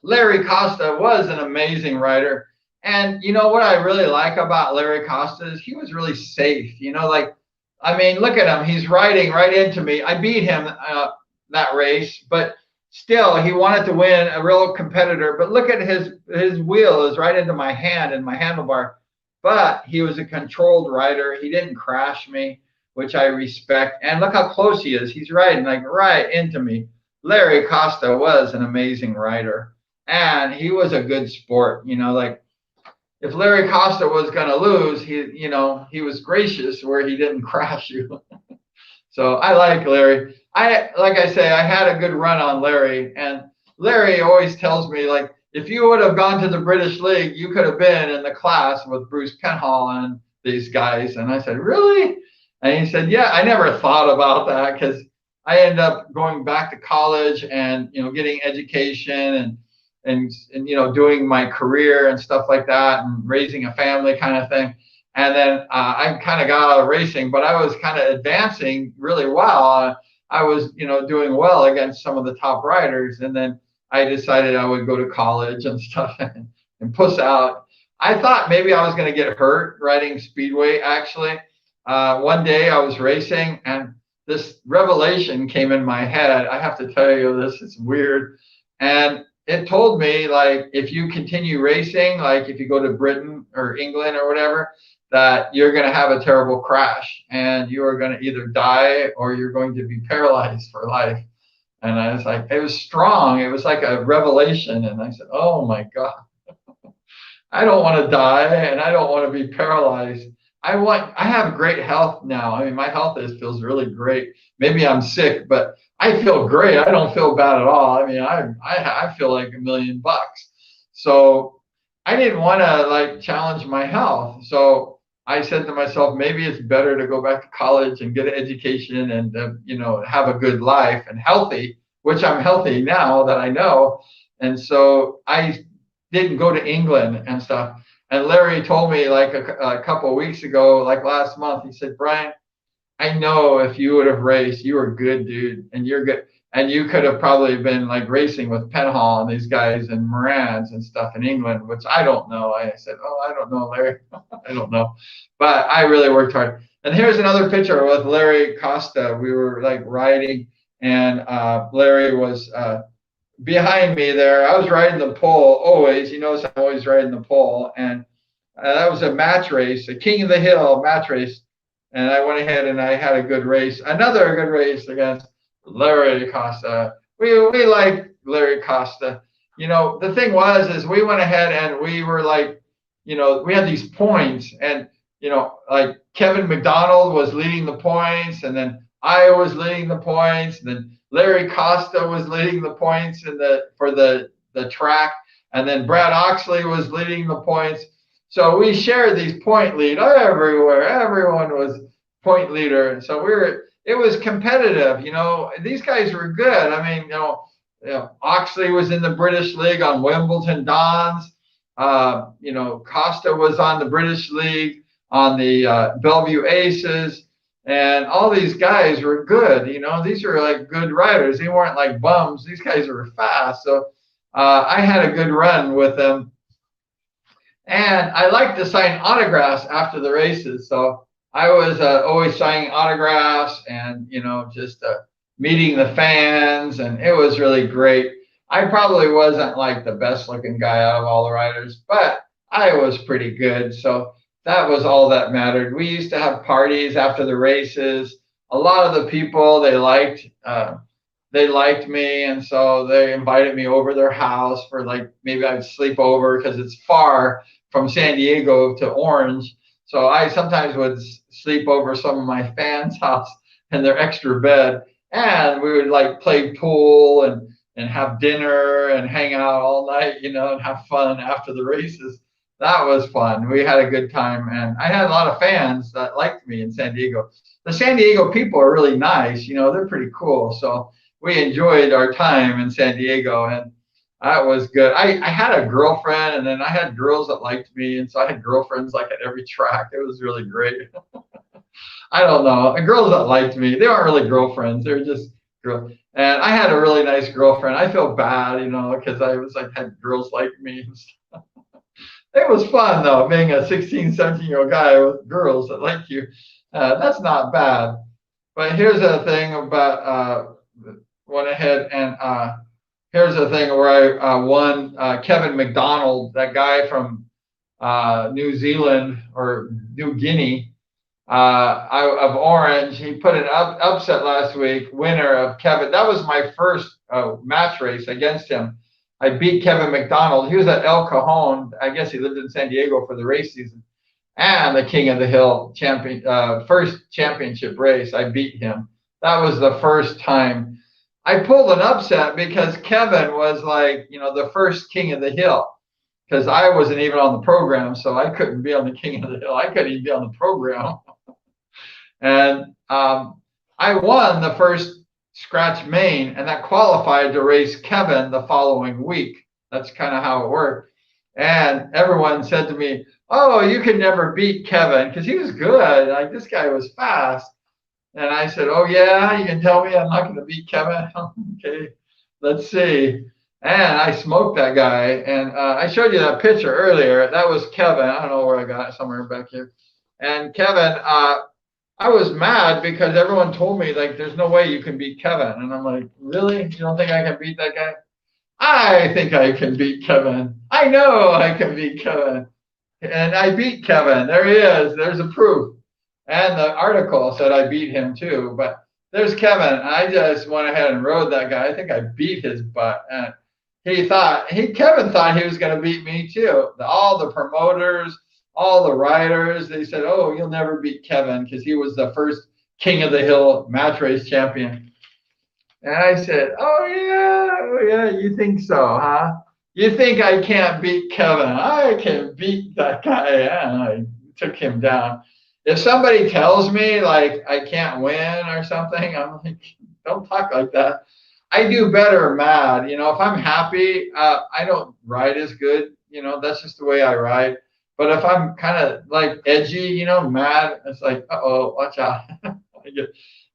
Larry Costa was an amazing rider. And you know what I really like about Larry Costa is he was really safe. You know, like, I mean, look at him. He's riding right into me. I beat him that race, but still, he wanted to win, a real competitor. But look at his wheel is right into my hand and my handlebar. But he was a controlled rider. He didn't crash me, which I respect. And look how close he is. He's riding like right into me. Larry Costa was an amazing rider. And he was a good sport. You know, like, if Larry Costa was going to lose, he was gracious where he didn't crash you. So I like Larry. Like I say, I had a good run on Larry. And Larry always tells me, like, if you would have gone to the British League, you could have been in the class with Bruce Penhall and these guys. And I said, really? And he said, yeah, I never thought about that because I ended up going back to college and, getting education and doing my career and stuff like that and raising a family kind of thing. And then I kind of got out of racing, but I was kind of advancing really well. I was, doing well against some of the top riders. And then I decided I would go to college and stuff and puss out. I thought maybe I was going to get hurt riding Speedway, actually. One day I was racing and this revelation came in my head. I have to tell you this, it's weird. And it told me, like, if you continue racing, like if you go to Britain or England or whatever, that you're going to have a terrible crash and you are going to either die or you're going to be paralyzed for life. And I was like, it was strong. It was like a revelation. And I said, oh my God, I don't want to die and I don't want to be paralyzed. I have great health now. I mean, my health feels really great. Maybe I'm sick, but I feel great. I don't feel bad at all. I mean, I feel like $1 million. So I didn't want to like challenge my health. So I said to myself, maybe it's better to go back to college and get an education and, have a good life and healthy, which I'm healthy now that I know. And so I didn't go to England and stuff. And Larry told me like a couple of weeks ago, like last month, he said, Brian, I know if you would have raced, you were good, dude, and you're good. And you could have probably been like racing with Penhall and these guys and Morans and stuff in England, which I don't know. I said, oh, I don't know, Larry. I don't know. But I really worked hard. And here's another picture with Larry Costa. We were like riding and Larry was behind me there. I was riding the pole always. You notice I'm always riding the pole. And that was a match race, a King of the Hill match race. And I went ahead and I had a good race, another good race against Larry Costa. We like Larry Costa. The thing is we went ahead and we were like, we had these points and, like Kevin Mcdonald was leading the points and then I was leading the points and then Larry Costa was leading the points for the track. And then Brad Oxley was leading the points. So we shared these point lead everywhere. Everyone was point leader. And so it was competitive. These guys were good. I mean, Oxley was in the British League on Wimbledon Dons. Costa was on the British League on the Bellevue Aces. And all these guys were good, these were like good riders. They weren't like bums. These guys were fast. So I had a good run with them. And I liked to sign autographs after the races. So I was always signing autographs and, just meeting the fans. And it was really great. I probably wasn't like the best looking guy out of all the riders, but I was pretty good. So that was all that mattered. We used to have parties after the races. A lot of the people they liked me, and so they invited me over their house for like maybe I'd sleep over because it's far from San Diego to Orange. So I sometimes would sleep over some of my fans' house in their extra bed, and we would like play pool and have dinner and hang out all night, and have fun after the races. That was fun. We had a good time, and I had a lot of fans that liked me in San Diego. The San Diego people are really nice, they're pretty cool. So we enjoyed our time in San Diego, and that was good. I had a girlfriend, and then I had girls that liked me, and so I had girlfriends like at every track. It was really great. I don't know. Girls that liked me, they weren't really girlfriends. They were just girls. And I had a really nice girlfriend. I feel bad, because I was like had girls like me. It was fun though, being a 16, 17-year-old guy with girls that like you. That's not bad. But here's the thing about went ahead and here's the thing where I won Kevin Mcdonald, that guy from New Zealand or New Guinea of Orange. He put an upset last week, winner of Kevin. That was my first match race against him. I beat Kevin Mcdonald. He was at El Cajon. I guess he lived in San Diego for the race season. And the King of the Hill champion, first championship race, I beat him. That was the first time. I pulled an upset because Kevin was like, the first King of the Hill. Because I wasn't even on the program, so I couldn't be on the King of the Hill. I couldn't even be on the program. And I won the first scratch main, and that qualified to race Kevin the following week. That's kind of how it worked. And everyone said to me, "Oh, you could never beat Kevin," because he was good. Like, this guy was fast. And I said, "Oh yeah, you can tell me I'm not going to beat Kevin." Okay, let's see. And I smoked that guy. And I showed you that picture earlier. That was Kevin. I don't know where I got it, somewhere back here. And Kevin, I was mad because everyone told me, like, there's no way you can beat Kevin. And I'm like, really? You don't think I can beat that guy? I think I can beat Kevin. I know I can beat Kevin. And I beat Kevin. There he is. There's a proof. And the article said I beat him too. But there's Kevin. I just went ahead and rode that guy. I think I beat his butt. And Kevin thought he was going to beat me too. All the promoters, all the riders, they said, "Oh, you'll never beat Kevin," because he was the first King of the Hill match race champion. And I said, oh yeah, you think so, huh? You think I can't beat Kevin? I can beat that guy. And I took him down. If somebody tells me like I can't win or something, I'm like, don't talk like that. I do better mad. If I'm happy, I don't ride as good. That's just the way I ride. But if I'm kind of like edgy, mad, it's like, uh-oh, watch out.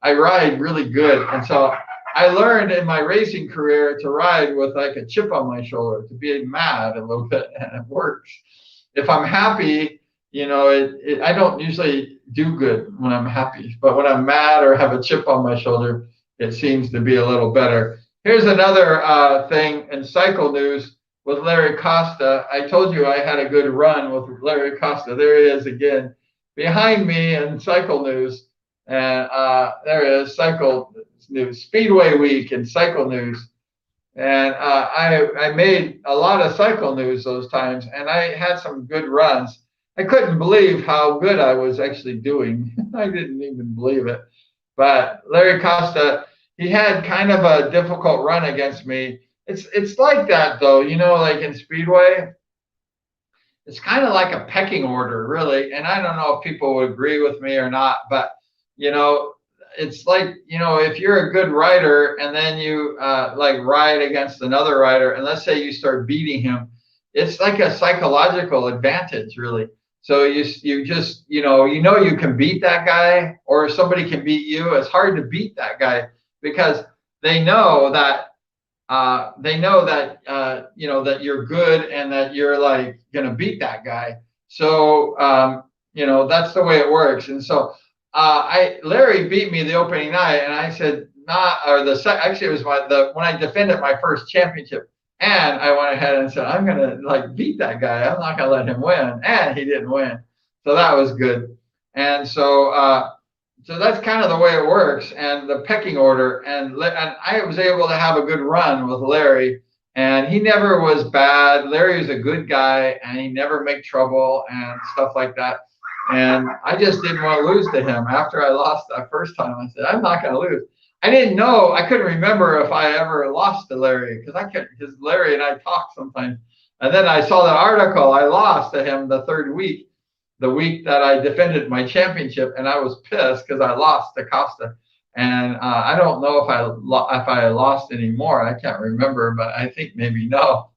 I ride really good. And so I learned in my racing career to ride with like a chip on my shoulder, to be mad a little bit, and it works. If I'm happy, I don't usually do good when I'm happy. But when I'm mad or have a chip on my shoulder, it seems to be a little better. Here's another thing in cycle news with Larry Costa. I told you I had a good run with Larry Costa. There he is again behind me in cycle news. And there it is, cycle news, Speedway week and cycle news. And I made a lot of cycle news those times, and I had some good runs. I couldn't believe how good I was actually doing. I didn't even believe it. But Larry Costa, he had kind of a difficult run against me. It's like that though, like in Speedway, it's kind of like a pecking order, really. And I don't know if people would agree with me or not, but it's like, if you're a good rider and then you like ride against another rider, and let's say you start beating him, it's like a psychological advantage, really. So you just, you can beat that guy, or if somebody can beat you. It's hard to beat that guy because they know that that you're good and that you're like gonna beat that guy. So that's the way it works. And so Larry beat me the opening night, and I said not, or actually it was when I defended my first championship, and I went ahead and said I'm gonna like beat that guy. I'm not gonna let him win, and he didn't win. So that was good. And so that's kind of the way it works, and the pecking order. And I was able to have a good run with Larry, and he never was bad. Larry was a good guy, and he never made trouble and stuff like that. And I just didn't want to lose to him. After I lost that first time, I said, I'm not going to lose. I didn't know. I couldn't remember if I ever lost to Larry because Larry and I talked sometimes. And then I saw that article. I lost to him the third week, the week that I defended my championship, and I was pissed because I lost to Costa. And I don't know if I lost anymore. I can't remember, but I think maybe no.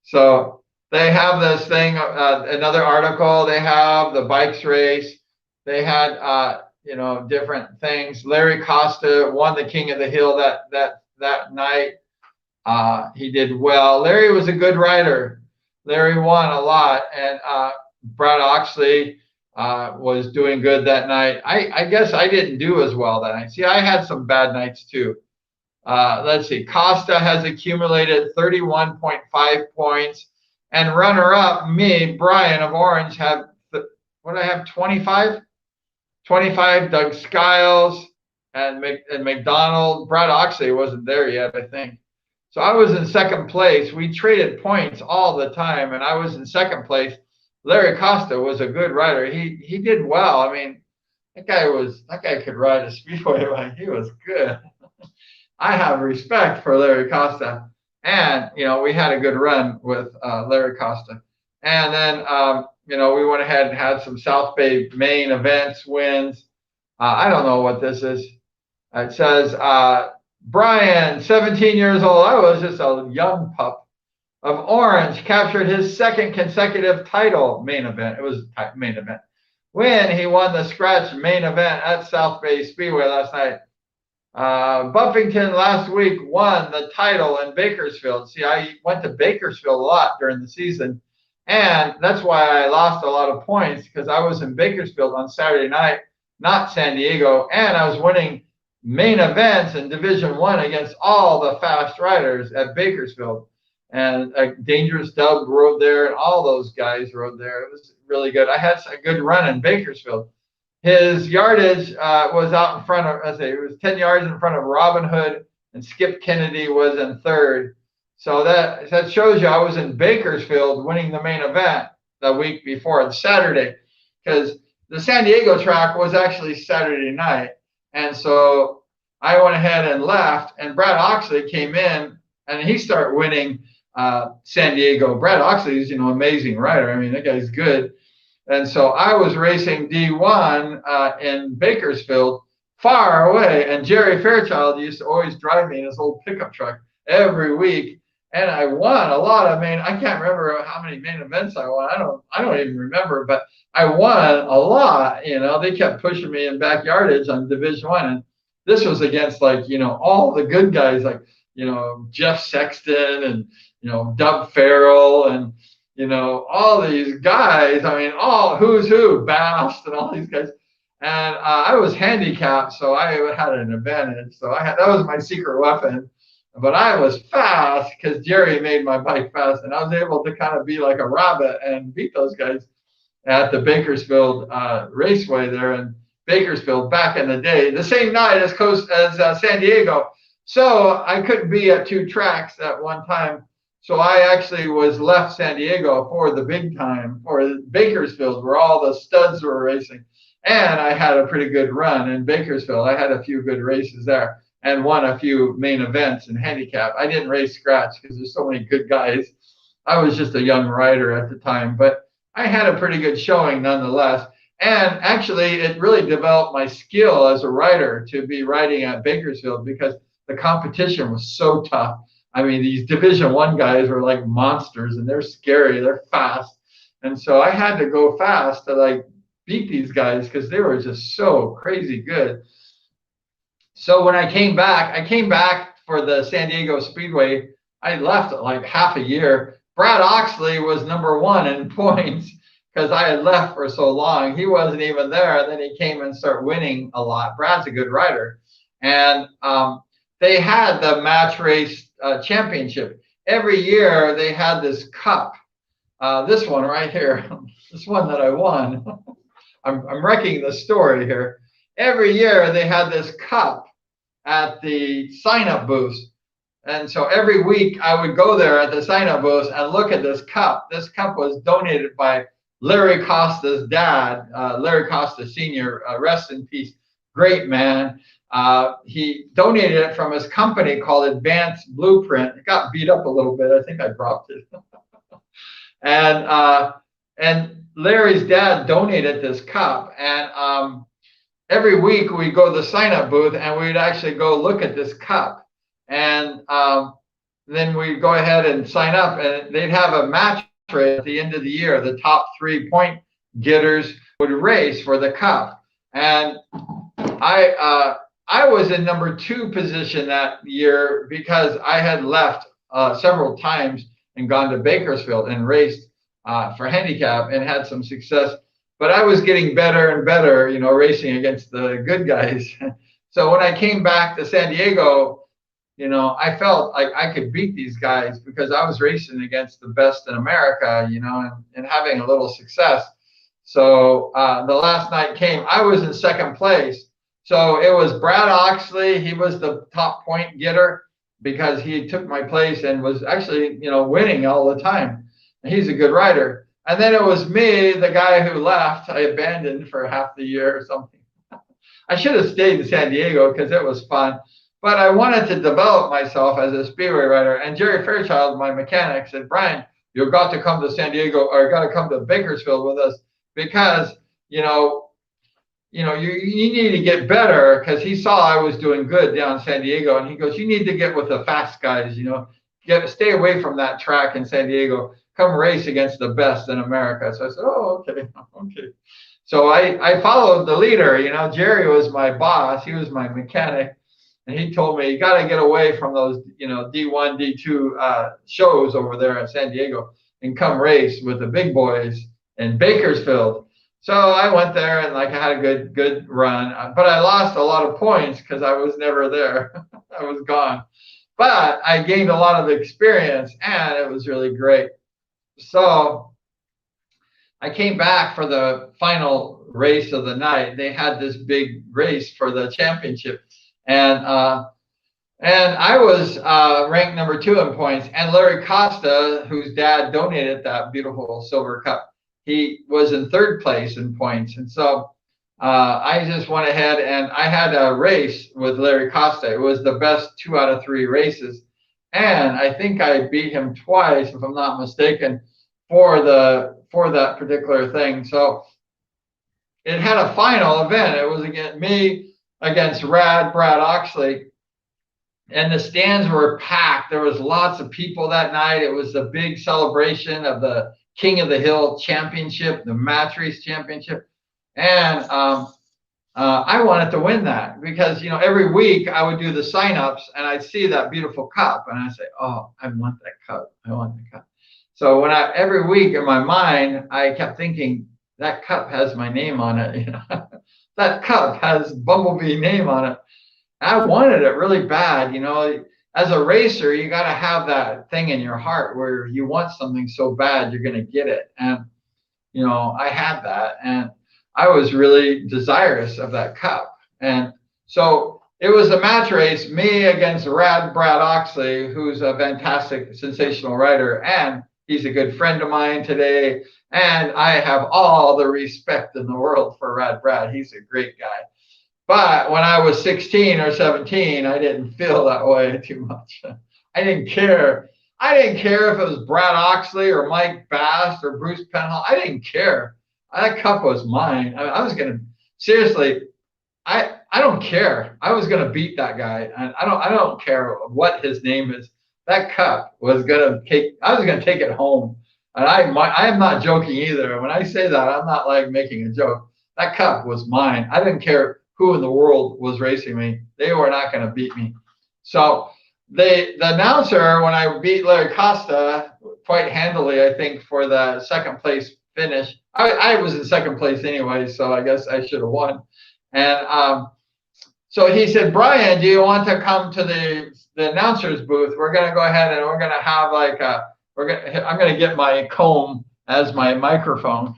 So they have this thing, another article. They have the bikes race. They had different things. Larry Costa won the King of the Hill that night. He did well. Larry was a good rider. Larry won a lot, and Brad Oxley was doing good that night. I guess I didn't do as well that night. See, I had some bad nights too. Let's see. Costa has accumulated 31.5 points, and runner-up, me, Brian of Orange, have what do I have? 25. 25. Doug Skiles and Mcdonald. Brad Oxley wasn't there yet, I think. So I was in second place. We traded points all the time, and I was in second place. Larry Costa was a good rider. He did well. I mean, that guy could ride a speedway like he was good. I have respect for Larry Costa, and we had a good run with Larry Costa. And then we went ahead and had some South Bay main events wins. I don't know what this is. It says Brian, 17 years old. I was just a young pup. Of Orange, captured his second consecutive title main event. It was main event. When he won the scratch main event at South Bay Speedway last night. Buffington last week won the title in Bakersfield. See, I went to Bakersfield a lot during the season, and that's why I lost a lot of points, because I was in Bakersfield on Saturday night, not San Diego, and I was winning main events in Division I against all the fast riders at Bakersfield. And a Dangerous Doug rode there, and all those guys rode there. It was really good. I had a good run in Bakersfield. His yardage was out in front of, it was 10 yards in front of Robin Hood, and Skip Kennedy was in third. So that shows you I was in Bakersfield winning the main event the week before, Saturday, because the San Diego track was actually Saturday night. And so I went ahead and left, and Brad Oxley came in, and he started winning San Diego. Brad Oxley is, amazing rider. I mean, that guy's good. And so I was racing D1 in Bakersfield, far away. And Jerry Fairchild used to always drive me in his old pickup truck every week. And I won a lot. I mean, I can't remember how many main events I won. I don't even remember, but I won a lot. They kept pushing me in backyardage on Division I. And this was against all the good guys, like, Jeff Sexton and, Doug Farrell and, all these guys. I mean, all who's who, Bast and all these guys. And I was handicapped, so I had an advantage. So that was my secret weapon. But I was fast because Jerry made my bike fast, and I was able to kind of be like a rabbit and beat those guys at the Bakersfield Raceway there in Bakersfield back in the day, the same night as San Diego. So I couldn't be at two tracks at one time. So I actually was left San Diego for the big time, for Bakersfield, where all the studs were racing. And I had a pretty good run in Bakersfield. I had a few good races there and won a few main events in handicap. I didn't race scratch because there's so many good guys. I was just a young rider at the time, but I had a pretty good showing nonetheless. And actually, it really developed my skill as a rider to be riding at Bakersfield, because the competition was so tough. I mean, these Division I guys were like monsters, and they're scary. They're fast. And so I had to go fast to like beat these guys because they were just so crazy good. So when I came back for the San Diego Speedway. I left like half a year. Brad Oxley was #1 in points because I had left for so long. He wasn't even there. And then he came and started winning a lot. Brad's a good rider. And they had the match race championship. Every year they had this cup. This one right here, this one that I won. I'm wrecking the story here. Every year they had this cup at the sign-up booth. And so every week I would go there at the sign-up booth and look at this cup. This cup was donated by Larry Costa's dad, Larry Costa Sr., rest in peace, great man. He donated it from his company called Advanced Blueprint. It got beat up a little bit. I think I dropped it. And Larry's dad donated this cup. And every week we go to the sign-up booth and we'd actually go look at this cup. And then we'd go ahead and sign up, and they'd have a match race at the end of the year. The top 3 point getters would race for the cup. And I was in #2 position that year because I had left several times and gone to Bakersfield and raced for handicap and had some success. But I was getting better and better, you know, racing against the good guys. So when I came back to San Diego, you know, I felt like I could beat these guys because I was racing against the best in America, you know, and having a little success. So the last night came, I was in second place. So it was Brad Oxley. He was the top point getter because he took my place and was actually, you know, winning all the time. He's a good rider. And then it was me, the guy who left. I abandoned for half the year or something. I should have stayed in San Diego because it was fun. But I wanted to develop myself as a speedway rider. And Jerry Fairchild, my mechanic, said, Brian, you've got to come to San Diego, or got to come to Bakersfield with us because, you need to get better, because he saw I was doing good down in San Diego. And he goes, you need to get with the fast guys, you know, stay away from that track in San Diego. Come race against the best in America. So I said, oh, okay. So I followed the leader. You know, Jerry was my boss. He was my mechanic. And he told me, you got to get away from those, you know, D1, D2 shows over there in San Diego and come race with the big boys in Bakersfield. So I went there and like I had a good run, but I lost a lot of points because I was never there. I was gone. But I gained a lot of experience and it was really great. So I came back for the final race of the night. They had this big race for the championship. And I was ranked #2 in points. And Larry Costa, whose dad donated that beautiful silver cup, he was in 3rd place in points. And so I just went ahead and I had a race with Larry Costa. It was the best 2 out of 3 races. And I think I beat him twice, if I'm not mistaken, for that particular thing. So it had a final event. It was against me against Brad Oxley, and the stands were packed. There was lots of people that night. It was a big celebration of the King of the Hill Championship, the match race championship, and I wanted to win that because, you know, every week I would do the sign-ups and I'd see that beautiful cup and I'd say, oh, I want that cup. I want that cup. So every week in my mind, I kept thinking, that cup has my name on it, you know. That cup has Bumblebee name on it. I wanted it really bad, you know. As a racer, you got to have that thing in your heart where you want something so bad you're going to get it. And, you know, I had that, and I was really desirous of that cup. And so it was a match race, me against Brad Oxley, who's a fantastic, sensational rider, and he's a good friend of mine today. And I have all the respect in the world for Brad. He's a great guy. But when I was 16 or 17, I didn't feel that way too much. I didn't care. I didn't care if it was Brad Oxley or Mike Bass or Bruce Penhall. I didn't care. That cup was mine. I was going to, seriously, I don't care. I was going to beat that guy. And I don't care what his name is. That cup was going to take, I was going to take it home. And I am not joking either. When I say that, I'm not like making a joke. That cup was mine. I didn't care who in the world was racing me. They were not going to beat me. So the announcer, when I beat Larry Costa quite handily, I think, for the second place finish, I was in second place anyway, so I guess I should have won. And so he said, Brian, do you want to come to the announcer's booth? We're going to go ahead and we're going to have like I'm going to get my comb as my microphone.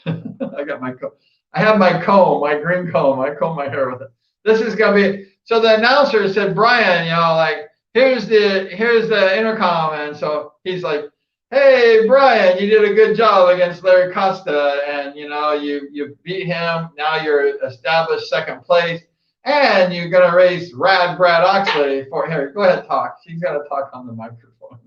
I got my comb. I have my comb, my green comb. I comb my hair with it. This is going to be, so the announcer said, Brian, like, here's the intercom. And so he's like, hey, Brian, you did a good job against Larry Costa. And, you beat him. Now you're established second place. And you're going to race Brad Oxley for here. Go ahead, talk. She's going to talk on the microphone.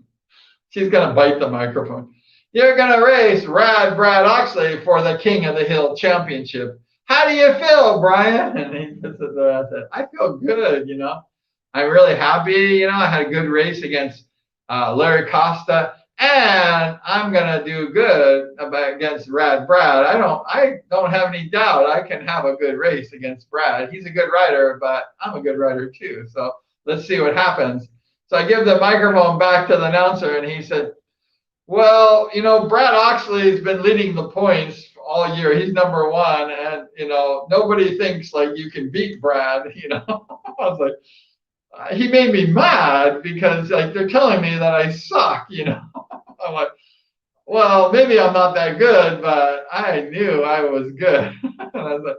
She's going to bite the microphone. You're going to race Brad Oxley for the King of the Hill Championship. How do you feel, Brian? And he said, I feel good, I'm really happy. I had a good race against Larry Costa. And I'm going to do good against Brad. I don't have any doubt I can have a good race against Brad. He's a good rider, but I'm a good rider too. So let's see what happens. So I give the microphone back to the announcer, and he said, well, Brad Oxley's been leading the points all year. He's number one, and, nobody thinks like you can beat Brad, I was like, he made me mad because like they're telling me that I suck, I'm like, well, maybe I'm not that good, but I knew I was good. And I was like,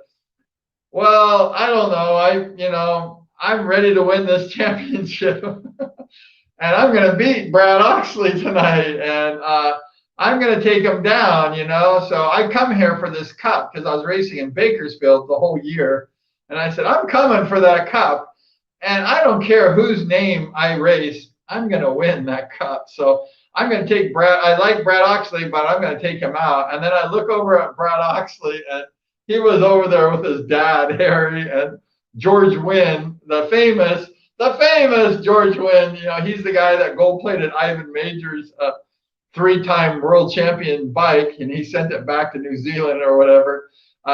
well, I don't know. I'm ready to win this championship. And I'm going to beat Brad Oxley tonight. And I'm going to take him down, So I come here for this cup because I was racing in Bakersfield the whole year. And I said, I'm coming for that cup. And I don't care whose name I race, I'm going to win that cup. So I'm going to take Brad. I like Brad Oxley, but I'm going to take him out. And then I look over at Brad Oxley, and he was over there with his dad, Harry, and George Wynn, the famous George Wynn. He's the guy that gold-plated Ivan Major's three-time world champion bike, and he sent it back to New Zealand or whatever.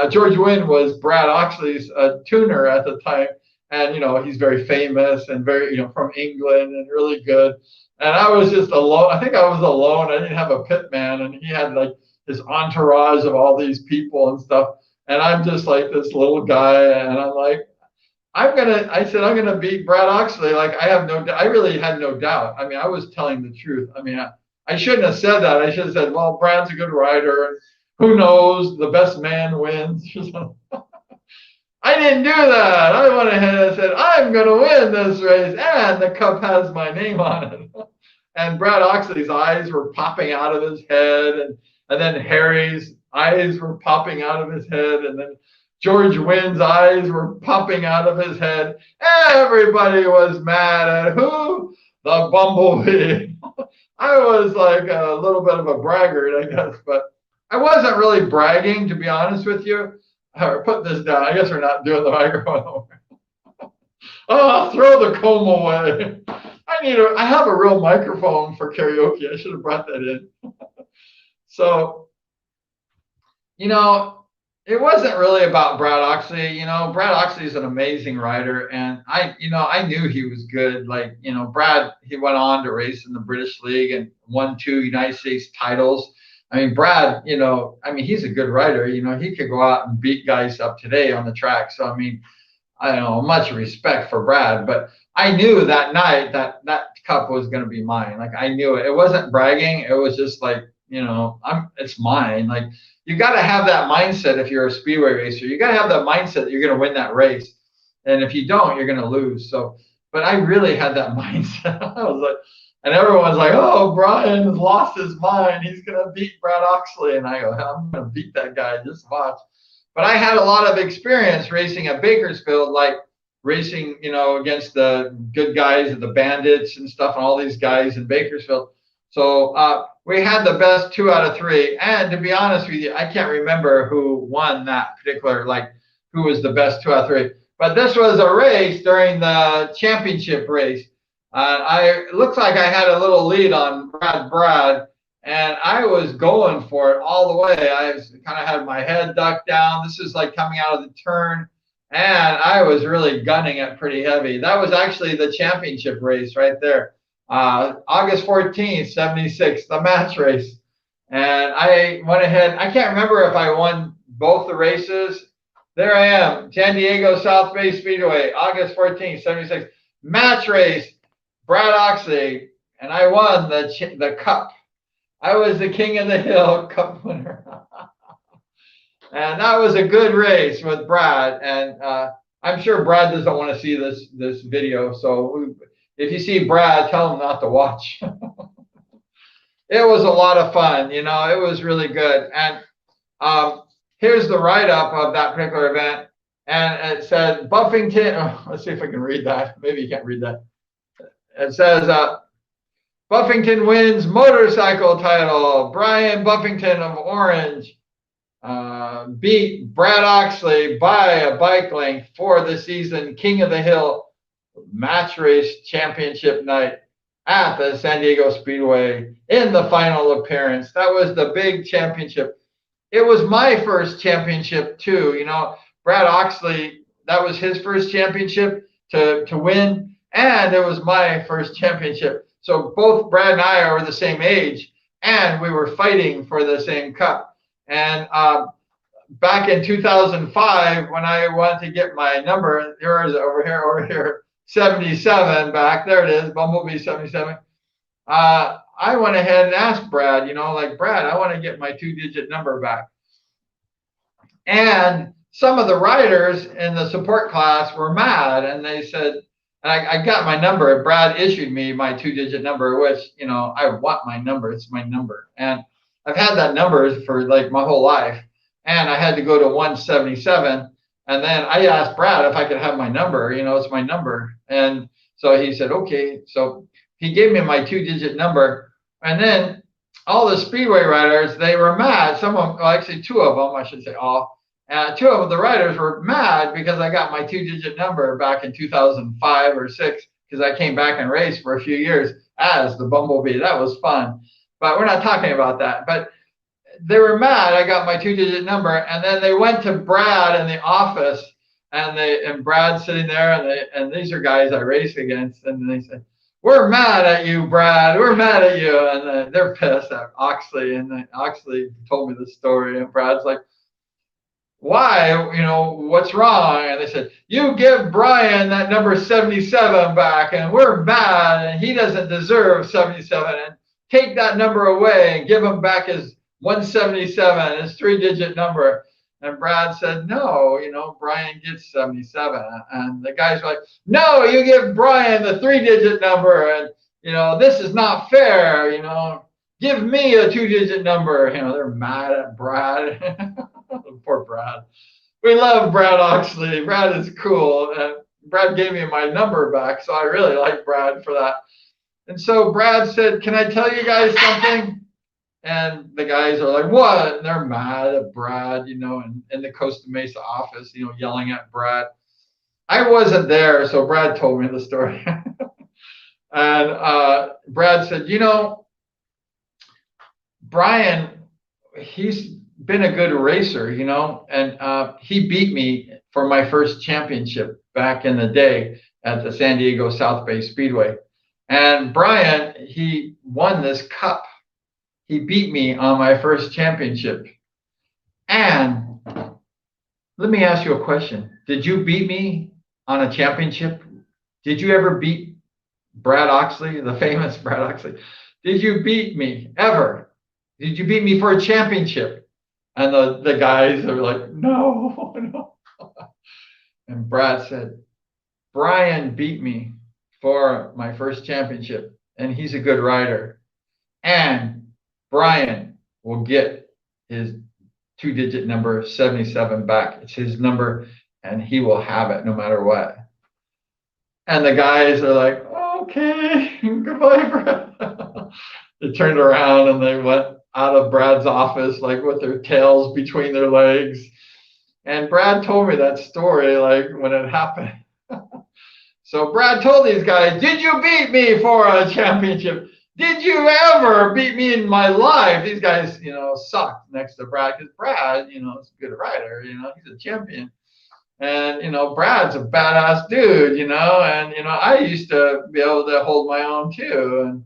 George Wynn was Brad Oxley's tuner at the time. And, he's very famous and very, from England and really good. And I was just alone. I think I was alone. I didn't have a pit man. And he had like his entourage of all these people and stuff. And I'm just like this little guy. And I'm like, I said, I'm going to beat Brad Oxley. Like, I really had no doubt. I mean, I was telling the truth. I mean, I shouldn't have said that. I should have said, well, Brad's a good rider. Who knows? The best man wins. I didn't do that. I went ahead and said, I'm going to win this race. And the cup has my name on it. And Brad Oxley's eyes were popping out of his head. And then Harry's eyes were popping out of his head. And then George Wynn's eyes were popping out of his head. Everybody was mad at who? The Bumblebee. I was like a little bit of a braggart, I guess. But I wasn't really bragging, to be honest with you. Put this down. I guess we're not doing the microphone. Oh, throw the comb away. I have a real microphone for karaoke. I should have brought that in. So, it wasn't really about Brad Oxley. Brad Oxley is an amazing rider, and I knew he was good. Like, Brad, he went on to race in the British League and won 2 United States titles. I mean, Brad, he's a good rider. He could go out and beat guys up today on the track. So, I don't know, much respect for Brad. But I knew that night that cup was going to be mine. Like, I knew it. It wasn't bragging. It was just like, it's mine. Like, you got to have that mindset if you're a speedway racer. You got to have that mindset that you're going to win that race. And if you don't, you're going to lose. So, but I really had that mindset. I was like, and everyone's like, oh, Brian has lost his mind. He's going to beat Brad Oxley. And I go, I'm going to beat that guy. Just watch. But I had a lot of experience racing at Bakersfield, like racing, against the good guys and the bandits and stuff and all these guys in Bakersfield. So we had the best 2 out of 3. And to be honest with you, I can't remember who won that particular, like who was the best 2 out of 3. But this was a race during the championship race. It looks like I had a little lead on Brad, And I was going for it all the way. I kind of had my head ducked down. This is like coming out of the turn. And I was really gunning it pretty heavy. That was actually the championship race right there. August 14th, 76, the match race. And I went ahead. I can't remember if I won both the races. There I am, San Diego South Bay Speedway, August 14th, 76. Match race, Brad Oxley, and I won the cup. I was the King of the Hill Cup winner. And that was a good race with Brad. And I'm sure Brad doesn't want to see this video. So if you see Brad, tell him not to watch. It was a lot of fun. You know, it was really good. And here's the write-up of that particular event. And it said, Buffington, let's see if I can read that. Maybe you can't read that. It says, Buffington wins motorcycle title. Brian Buffington of Orange beat Brad Oxley by a bike length for the season King of the Hill match race championship night at the San Diego Speedway in the final appearance. That was the big championship. It was my first championship too. You know, Brad Oxley, that was his first championship to win, and it was my first championship. So both Brad and I are the same age, and we were fighting for the same cup. And back in 2005, when I wanted to get my number, here is over here, 77 back, there it is, Bumblebee 77. I went ahead and asked Brad, you know, like, Brad, I want to get my 2-digit number back. And some of the riders in the support class were mad, and they said, and I got my number. Brad issued me my 2-digit number, which, you know, I want my number. It's my number. And I've had that number for like my whole life. And I had to go to 177. And then I asked Brad if I could have my number. You know, it's my number. And so he said, okay. So he gave me my 2-digit number. And then all the Speedway riders, they were mad. Some of them, well, actually 2 of them, I should say all. 2 of the riders were mad because I got my 2-digit number back in 2005 or 6, because I came back and raced for a few years as the Bumblebee. That was fun. But we're not talking about that. But they were mad I got my 2-digit number. And then they went to Brad in the office, and Brad's sitting there, and these are guys I race against. And they said, we're mad at you, Brad. We're mad at you. And they're pissed at Oxley. And Oxley told me the story. And Brad's like, why, you know, what's wrong? And they said, you give Brian that number 77 back, and we're mad, and he doesn't deserve 77, and take that number away and give him back his 177, his 3-digit number. And Brad said, no, you know, Brian gets 77. And the guys were like, no, you give Brian the 3-digit number, and, you know, this is not fair, you know, give me a 2-digit number. You know, they're mad at Brad. Poor Brad. We love Brad Oxley. Brad is cool. And Brad gave me my number back, so I really like Brad for that. And so Brad said, can I tell you guys something? And the guys are like, what? And they're mad at Brad, you know, in the Costa Mesa office, you know, yelling at Brad. I wasn't there, so Brad told me the story. And Brad said, you know, Brian, he's been a good racer, you know, and he beat me for my first championship back in the day at the San Diego South Bay Speedway. And Brian, he won this cup. He beat me on my first championship. And let me ask you a question. Did you beat me on a championship? Did you ever beat Brad Oxley, the famous Brad Oxley? Did you beat me ever? Did you beat me for a championship? And the guys are like, no, no. And Brad said, Brian beat me for my first championship, and he's a good rider. And Brian will get his 2-digit number 77 back. It's his number, and he will have it no matter what. And the guys are like, okay, goodbye, Brad. They turned around and they went out of Brad's office, like with their tails between their legs. And Brad told me that story, like when it happened. So Brad told these guys, did you beat me for a championship? Did you ever beat me in my life? These guys, sucked next to Brad because Brad, is a good rider. He's a champion. And, Brad's a badass dude, and, I used to be able to hold my own too.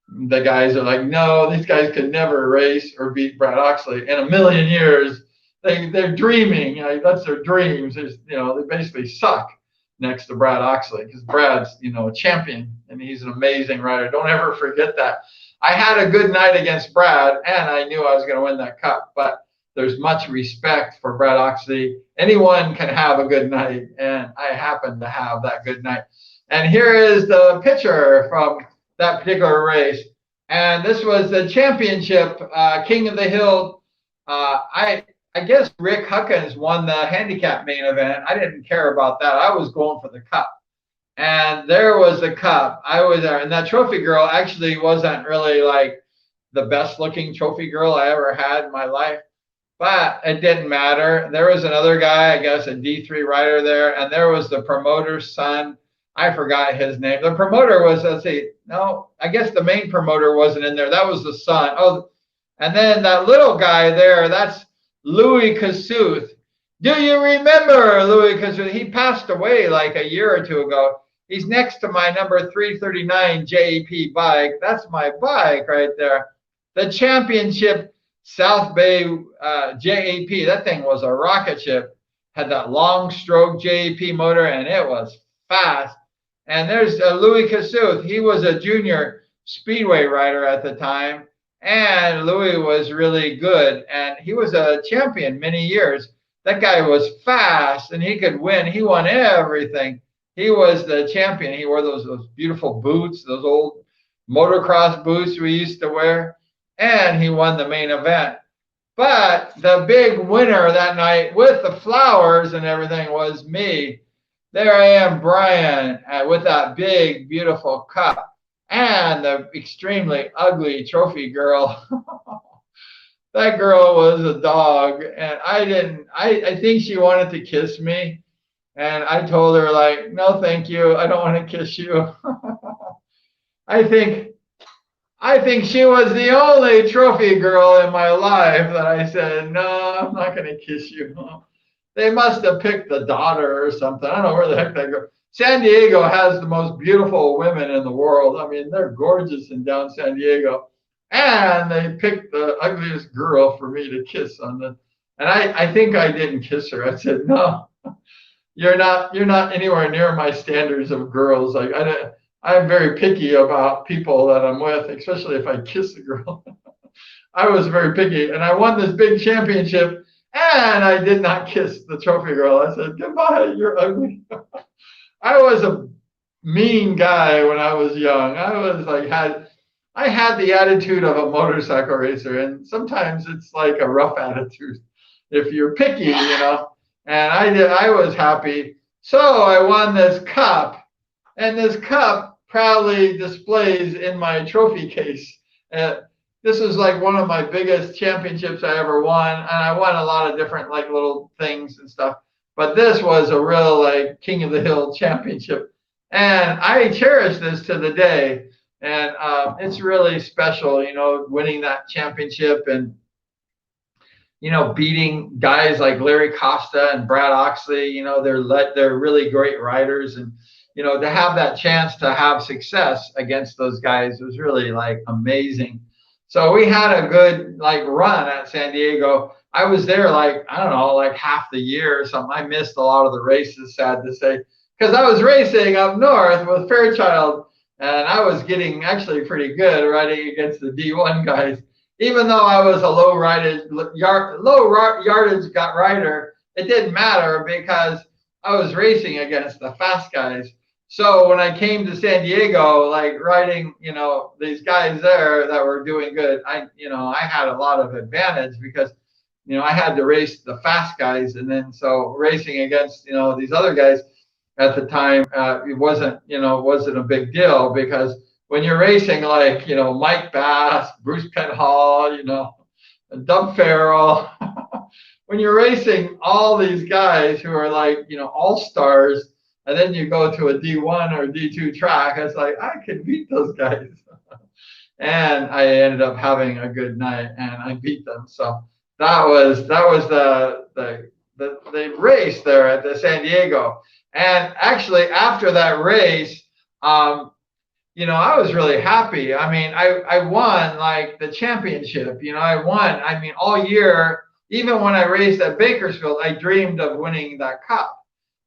And the guys are like, no, these guys could never race or beat Brad Oxley in a million years. They're dreaming. That's their dreams. They basically suck next to Brad Oxley because Brad's, a champion and he's an amazing rider. Don't ever forget that. I had a good night against Brad and I knew I was going to win that cup, but there's much respect for Brad Oxley. Anyone can have a good night, and I happened to have that good night. And here is the picture from that particular race. And this was the championship, King of the Hill. I guess Rick Huckins won the handicap main event. I didn't care about that. I was going for the cup. And there was the cup. I was there. And that trophy girl actually wasn't really like the best looking trophy girl I ever had in my life. But it didn't matter. There was another guy, I guess, a D3 rider there, and there was the promoter's son. I forgot his name. The promoter was, let's see, no, I guess the main promoter wasn't in there. That was the son. Oh, and then that little guy there, that's Louis Kasooth. Do you remember Louis Kasooth? He passed away like a year or two ago. He's next to my number 339 JEP bike. That's my bike right there. The championship South Bay JAP, that thing was a rocket ship, had that long stroke JAP motor, and it was fast. And there's Louis Kasooth. He was a junior Speedway rider at the time, and Louis was really good, and he was a champion many years. That guy was fast, and he could win. He won everything. He was the champion. He wore those beautiful boots, those old motocross boots we used to wear. And he won the main event. But the big winner that night with the flowers and everything was me. There I am, Brian, with that big, beautiful cup and the extremely ugly trophy girl. That girl was a dog, and I think she wanted to kiss me. And I told her, like, no, thank you. I don't want to kiss you. I think she was the only trophy girl in my life that I said, no, I'm not going to kiss you. They must have picked the daughter or something. I don't know where the heck they go. San Diego has the most beautiful women in the world. I mean, they're gorgeous in down San Diego. And they picked the ugliest girl for me to kiss on the. And I think I didn't kiss her. I said, no, you're not anywhere near my standards of girls. Like I'm very picky about people that I'm with, especially if I kiss a girl. I was very picky, and I won this big championship, and I did not kiss the trophy girl. I said, goodbye, you're ugly. I was a mean guy when I was young. I had the attitude of a motorcycle racer, and sometimes it's like a rough attitude if you're picky, And I was happy. So I won this cup. And this cup proudly displays in my trophy case. This is like one of my biggest championships I ever won. And I won a lot of different like little things and stuff. But this was a real like King of the Hill championship. And I cherish this to the day. And it's really special, winning that championship and, beating guys like Larry Costa and Brad Oxley. They're really great riders. And, to have that chance to have success against those guys was really like amazing. So we had a good like run at San Diego. I was there like, I don't know, like half the year or something. I missed a lot of the races, sad to say, because I was racing up north with Fairchild, and I was getting actually pretty good riding against the D1 guys. Even though I was a low yardage rider, it didn't matter because I was racing against the fast guys. So when I came to San Diego, like riding, these guys there that were doing good, I had a lot of advantage because, I had to race the fast guys. And then so racing against, these other guys at the time, it wasn't a big deal because when you're racing like, Mike Bass, Bruce Penhall, Doug Farrell, when you're racing all these guys who are like, all-stars, and then you go to a D1 or D2 track, it's like, I can beat those guys. and I ended up having a good night, and I beat them. So that was the race there at the San Diego. And actually, after that race, um, I was really happy. I mean, I won like the championship. I won. I mean, all year, even when I raced at Bakersfield, I dreamed of winning that cup.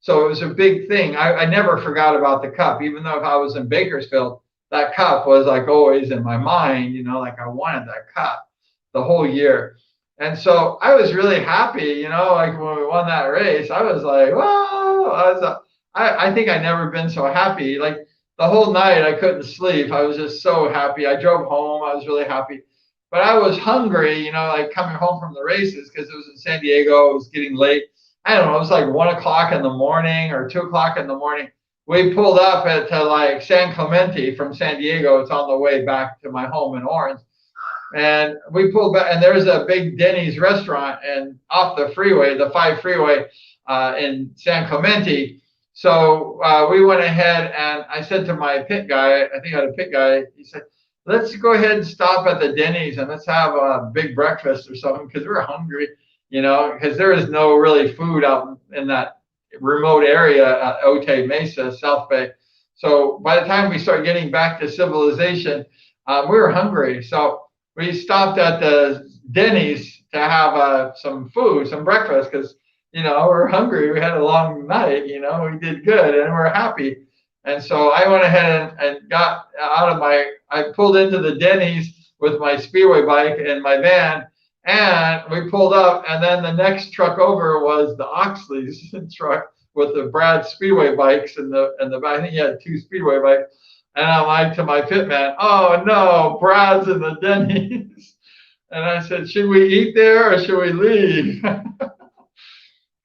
So it was a big thing. I never forgot about the cup, even though if I was in Bakersfield, that cup was like always in my mind, like I wanted that cup the whole year. And so I was really happy, like when we won that race, I was like, whoa, I think I never been so happy. Like the whole night I couldn't sleep. I was just so happy. I drove home. I was really happy. But I was hungry, like coming home from the races because it was in San Diego. It was getting late. I don't know. It was like 1 o'clock in the morning or 2 o'clock in the morning. We pulled up to like San Clemente from San Diego. It's on the way back to my home in Orange. And we pulled back, and there's a big Denny's restaurant and off the freeway, the 5 freeway in San Clemente. So we went ahead, and I said to my pit guy, I think I had a pit guy, he said, let's go ahead and stop at the Denny's and let's have a big breakfast or something because we're hungry, because there is no really food out in that remote area at Otay, Mesa, South Bay. So by the time we started getting back to civilization, we were hungry. So we stopped at the Denny's to have some food, some breakfast, because we're hungry. We had a long night. We did good, and we're happy. And so I went ahead and got out of I pulled into the Denny's with my Speedway bike and my van, and we pulled up. And then the next truck over was the Oxley's truck with the Brad Speedway bikes and the I think he had 2 Speedway bikes. And I'm like to my pit man, oh no, Brad's in the Denny's. And I said, should we eat there or should we leave?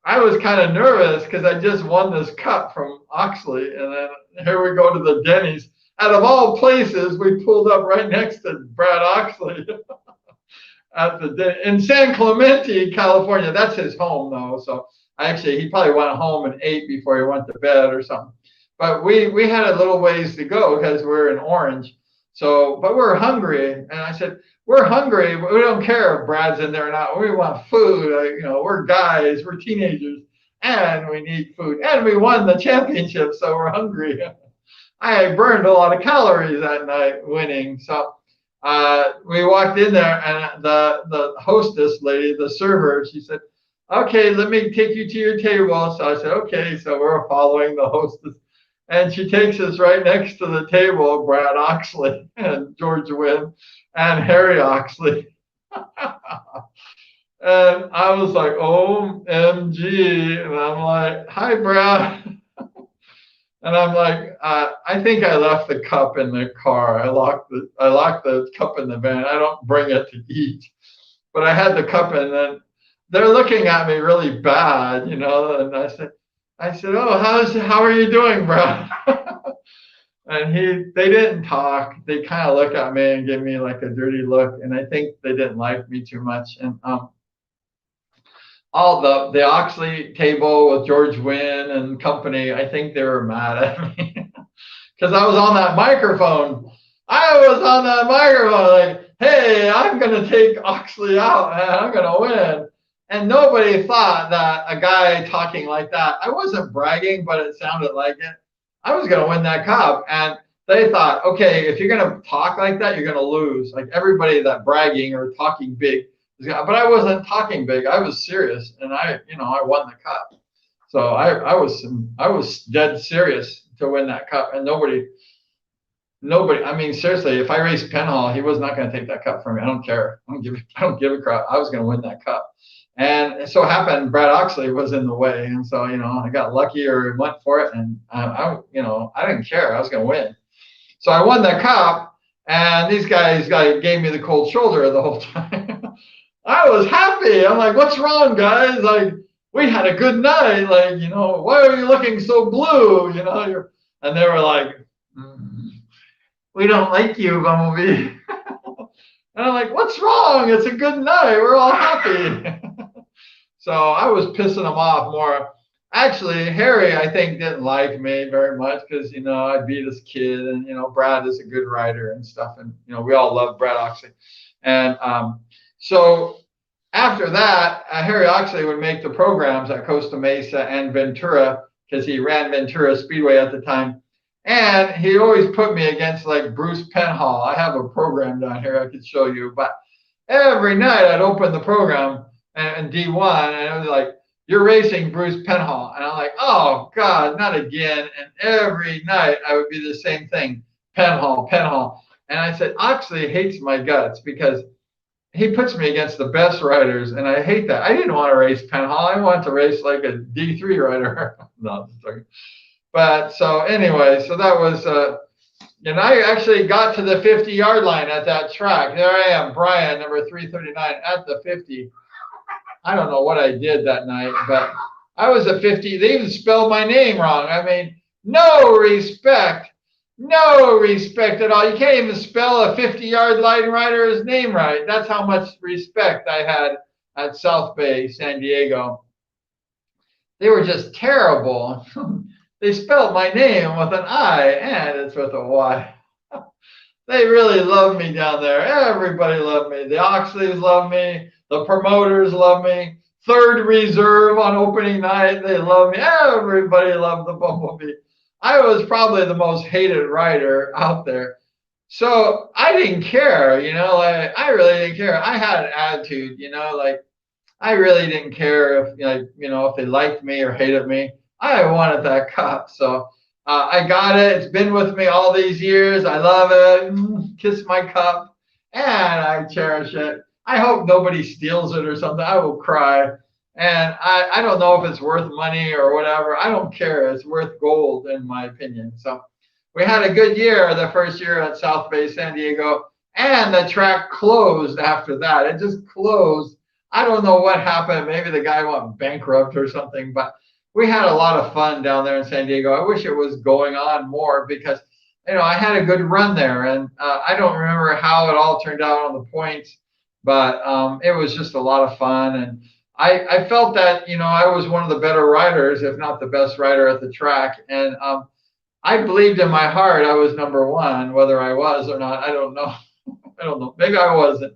I was kind of nervous because I just won this cup from Oxley. And then here we go to the Denny's. Out of all places, we pulled up right next to Brad Oxley in San Clemente, California. That's his home, though. So he probably went home and ate before he went to bed or something. But we had a little ways to go because we're in Orange. So, but we're hungry. And I said, we're hungry, but we don't care if Brad's in there or not. We want food. We're guys, we're teenagers, and we need food. And we won the championship, so we're hungry. I burned a lot of calories that night winning. So we walked in there, and the hostess lady, the server, she said, okay, let me take you to your table. So I said, okay. So we're following the hostess. And she takes us right next to the table, Brad Oxley and George Wynn and Harry Oxley. And I was like, OMG. And I'm like, hi, Brad. And I'm like, I think I left the cup in the car. I locked the cup in the van. I don't bring it to eat. But I had the cup, and then they're looking at me really bad, and I said, oh, how are you doing, Brad? And they didn't talk. They kind of looked at me and gave me like a dirty look, and I think they didn't like me too much. And all the Oxley table with George Wynn and company, I think they were mad at me because I was on that microphone. Like, hey, I'm gonna take Oxley out, and I'm gonna win. And nobody thought that a guy talking like that, I wasn't bragging, but it sounded like it. I was going to win that cup. And they thought, okay, if you're going to talk like that, you're going to lose. Like everybody that bragging or talking big. But I wasn't talking big. I was serious. And I won the cup. So I was dead serious to win that cup. And nobody, I mean, seriously, if I raced Penhall, he was not going to take that cup from me. I don't care. I don't give a crap. I was going to win that cup. And it so happened Brad Oxley was in the way. And so, I got lucky or went for it. And I didn't care. I was going to win. So I won the cup, and these guys gave me the cold shoulder the whole time. I was happy. I'm like, what's wrong, guys? Like, we had a good night. Like, why are you looking so blue? And they were like, we don't like you, Bumblebee. And I'm like, what's wrong? It's a good night. We're all happy. So I was pissing them off more. Actually, Harry, I think, didn't like me very much because, I beat his kid, and, Brad is a good rider and stuff. And, we all love Brad Oxley. And so after that, Harry Oxley would make the programs at Costa Mesa and Ventura because he ran Ventura Speedway at the time. And he always put me against like Bruce Penhall. I have a program down here I could show you. But every night I'd open the program and D1, and it was like, you're racing Bruce Penhall. And I'm like, oh, God, not again. And every night I would be the same thing, Penhall, Penhall. And I said, Oxley hates my guts because he puts me against the best riders, and I hate that. I didn't want to race Penhall. I wanted to race like a D3 rider. No, sorry. But so anyway, so that was, and I actually got to the 50-yard line at that track. There I am, Brian, number 339, at the 50. I don't know what I did that night, but I was a 50. They even spelled my name wrong. I mean, no respect. No respect at all. You can't even spell a 50-yard line rider's name right. That's how much respect I had at South Bay, San Diego. They were just terrible. They spelled my name with an I, and it's with a Y. They really loved me down there. Everybody loved me. The Oxleys loved me. The promoters loved me. Third reserve on opening night, they loved me. Everybody loved the Bumblebee. I was probably the most hated rider out there. So I didn't care, like I really didn't care. I had an attitude, like I really didn't care if, if they liked me or hated me. I wanted that cup. So I got it. It's been with me all these years. I love it. Kiss my cup, and I cherish it. I hope nobody steals it or something. I will cry. And I don't know if it's worth money or whatever. I don't care. It's worth gold, in my opinion. So we had a good year the first year at South Bay, San Diego, and the track closed after that. It just closed. I don't know what happened. Maybe the guy went bankrupt or something, but we had a lot of fun down there in San Diego. I wish it was going on more because, I had a good run there, and I don't remember how it all turned out on the points, but it was just a lot of fun. And I felt that, I was one of the better riders, if not the best rider at the track. And I believed in my heart I was number one. Whether I was or not, I don't know. I don't know. Maybe I wasn't.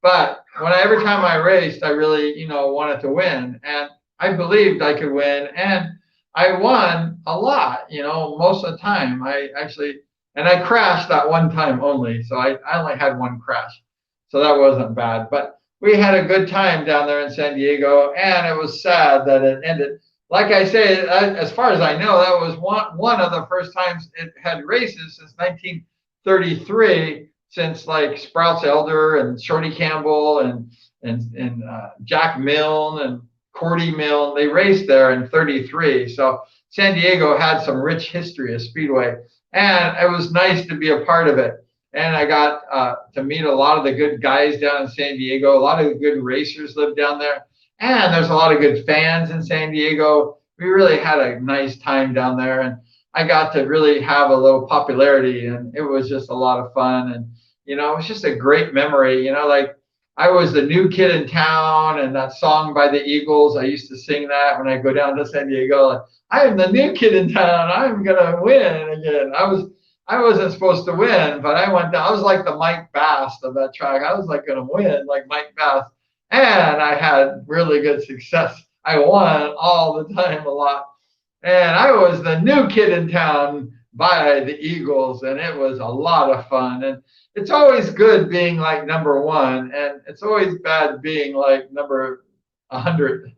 But every time I raced, I really, wanted to win. And I believed I could win. And I won a lot, most of the time. And I crashed that one time only. So I only had one crash. So that wasn't bad. But we had a good time down there in San Diego, and it was sad that it ended. Like I say, as far as I know, that was one of the first times it had races since 1933, since like Sprouts Elder and Shorty Campbell and Jack Milne and Cordy Milne. They raced there in 33. So San Diego had some rich history of Speedway, and it was nice to be a part of it. And I got to meet a lot of the good guys down in San Diego. A lot of the good racers live down there. And there's a lot of good fans in San Diego. We really had a nice time down there. And I got to really have a little popularity. And it was just a lot of fun. And, it was just a great memory. Like I was the new kid in town. And that song by the Eagles, I used to sing that when I go down to San Diego. Like, I am the new kid in town. I'm going to win again. I wasn't supposed to win, but I went down. I was like the Mike Bass of that track. I was like going to win like Mike Bass. And I had really good success. I won all the time a lot. And I was the new kid in town by the Eagles. And it was a lot of fun. And it's always good being like number one. And it's always bad being like number 100.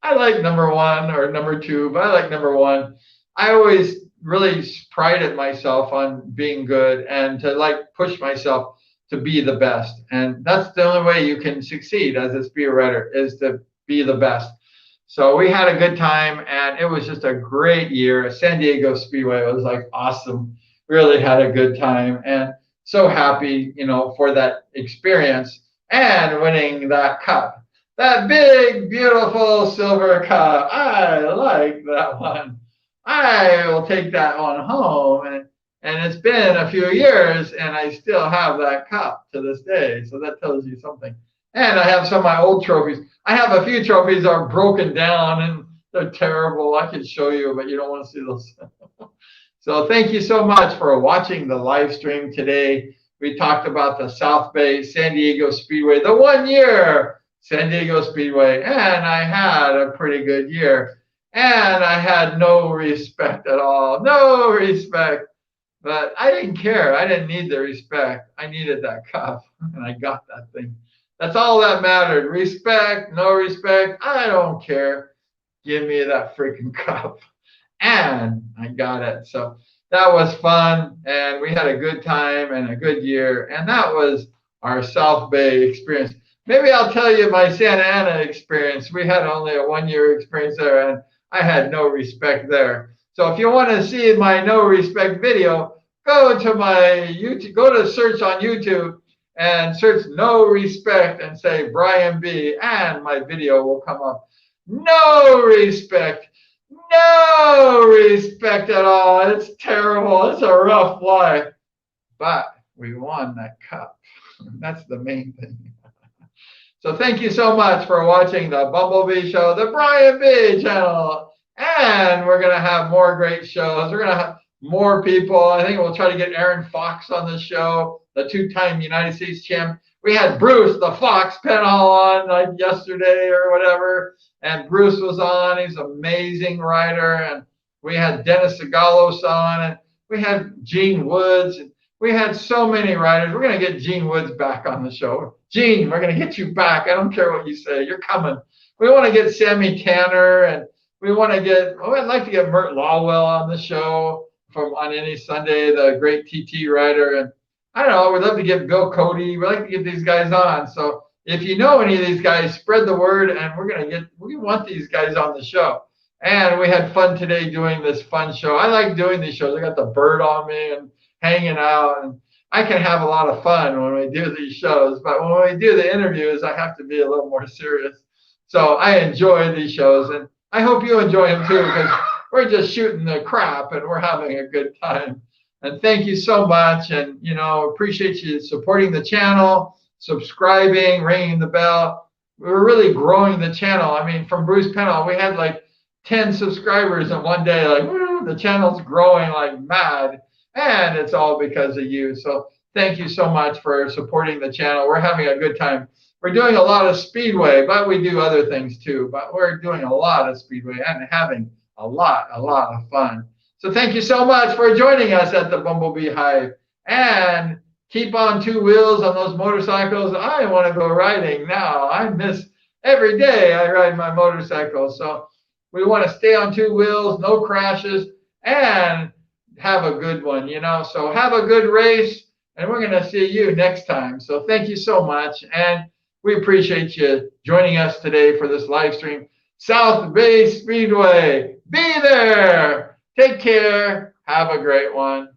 I like number one or number two, but I like number one. I always really prided myself on being good and to like push myself to be the best. And that's the only way you can succeed as a speed rider, is to be the best. So we had a good time, and it was just a great year. San Diego Speedway was like awesome. Really had a good time, and so happy, for that experience and winning that cup. That big, beautiful silver cup. I like that one. I will take that one home, and it's been a few years, and I still have that cup to this day. So that tells you something. And I have some of my old trophies. I have a few trophies that are broken down, and They're terrible. I can show you, but you don't want to see those. So thank you so much for watching the live stream today. We talked about the South Bay San Diego Speedway, the 1 year San Diego Speedway, and I had a pretty good year. And I had no respect at all, no respect. But I didn't care. I didn't need the respect. I needed that cup, and I got that thing. That's all that mattered. Respect, no respect, I don't care. Give me that freaking cup. And I got it. So that was fun, and we had a good time and a good year. And that was our South Bay experience. Maybe I'll tell you my Santa Ana experience. We had only a 1 year experience there, and I had no respect there. So if you want to see my no respect video, go to my YouTube, go to search on YouTube and search no respect and say Brian B, and my video will come up. No respect. No respect at all. It's terrible. It's a rough life. But we won that cup. That's the main thing. So thank you so much for watching the Bumblebee Show, the Brian B channel. And we're going to have more great shows. We're going to have more people. I think we'll try to get Aaron Fox on the show, the two-time United States champ. We had Bruce, the Fox Penhall, on like yesterday or whatever. And Bruce was on. He's an amazing rider. And we had Dennis Segalos on. And we had Gene Woods. And we had so many riders. We're going to get Gene Woods back on the show. Gene, we're going to get you back. I don't care what you say. You're coming. We want to get Sammy Tanner, and we want to get, I'd like to get Mert Lawwell on the show on any Sunday, the great TT rider. And I don't know, we'd love to get Bill Cody. We'd like to get these guys on. So if you know any of these guys, spread the word, and we want these guys on the show. And we had fun today doing this fun show. I like doing these shows. I got the bird on me and hanging out, and I can have a lot of fun when we do these shows, but when we do the interviews, I have to be a little more serious. So I enjoy these shows, and I hope you enjoy them too, because we're just shooting the crap and we're having a good time. And thank you so much, and appreciate you supporting the channel, subscribing, ringing the bell. We're really growing the channel. I mean, from Bruce Penhall, we had like 10 subscribers in one day. Like, the channel's growing like mad. And it's all because of you. So thank you so much for supporting the channel. We're having a good time. We're doing a lot of Speedway, but we do other things too. But we're doing a lot of Speedway and having a lot of fun. So thank you so much for joining us at the Bumblebee Hive. And keep on two wheels on those motorcycles. I want to go riding now. I miss every day I ride my motorcycle. So we want to stay on two wheels, no crashes, and have a good one, So have a good race, and we're going to see you next time. So thank you so much, and we appreciate you joining us today for this live stream. South Bay Speedway, be there. Take care. Have a great one.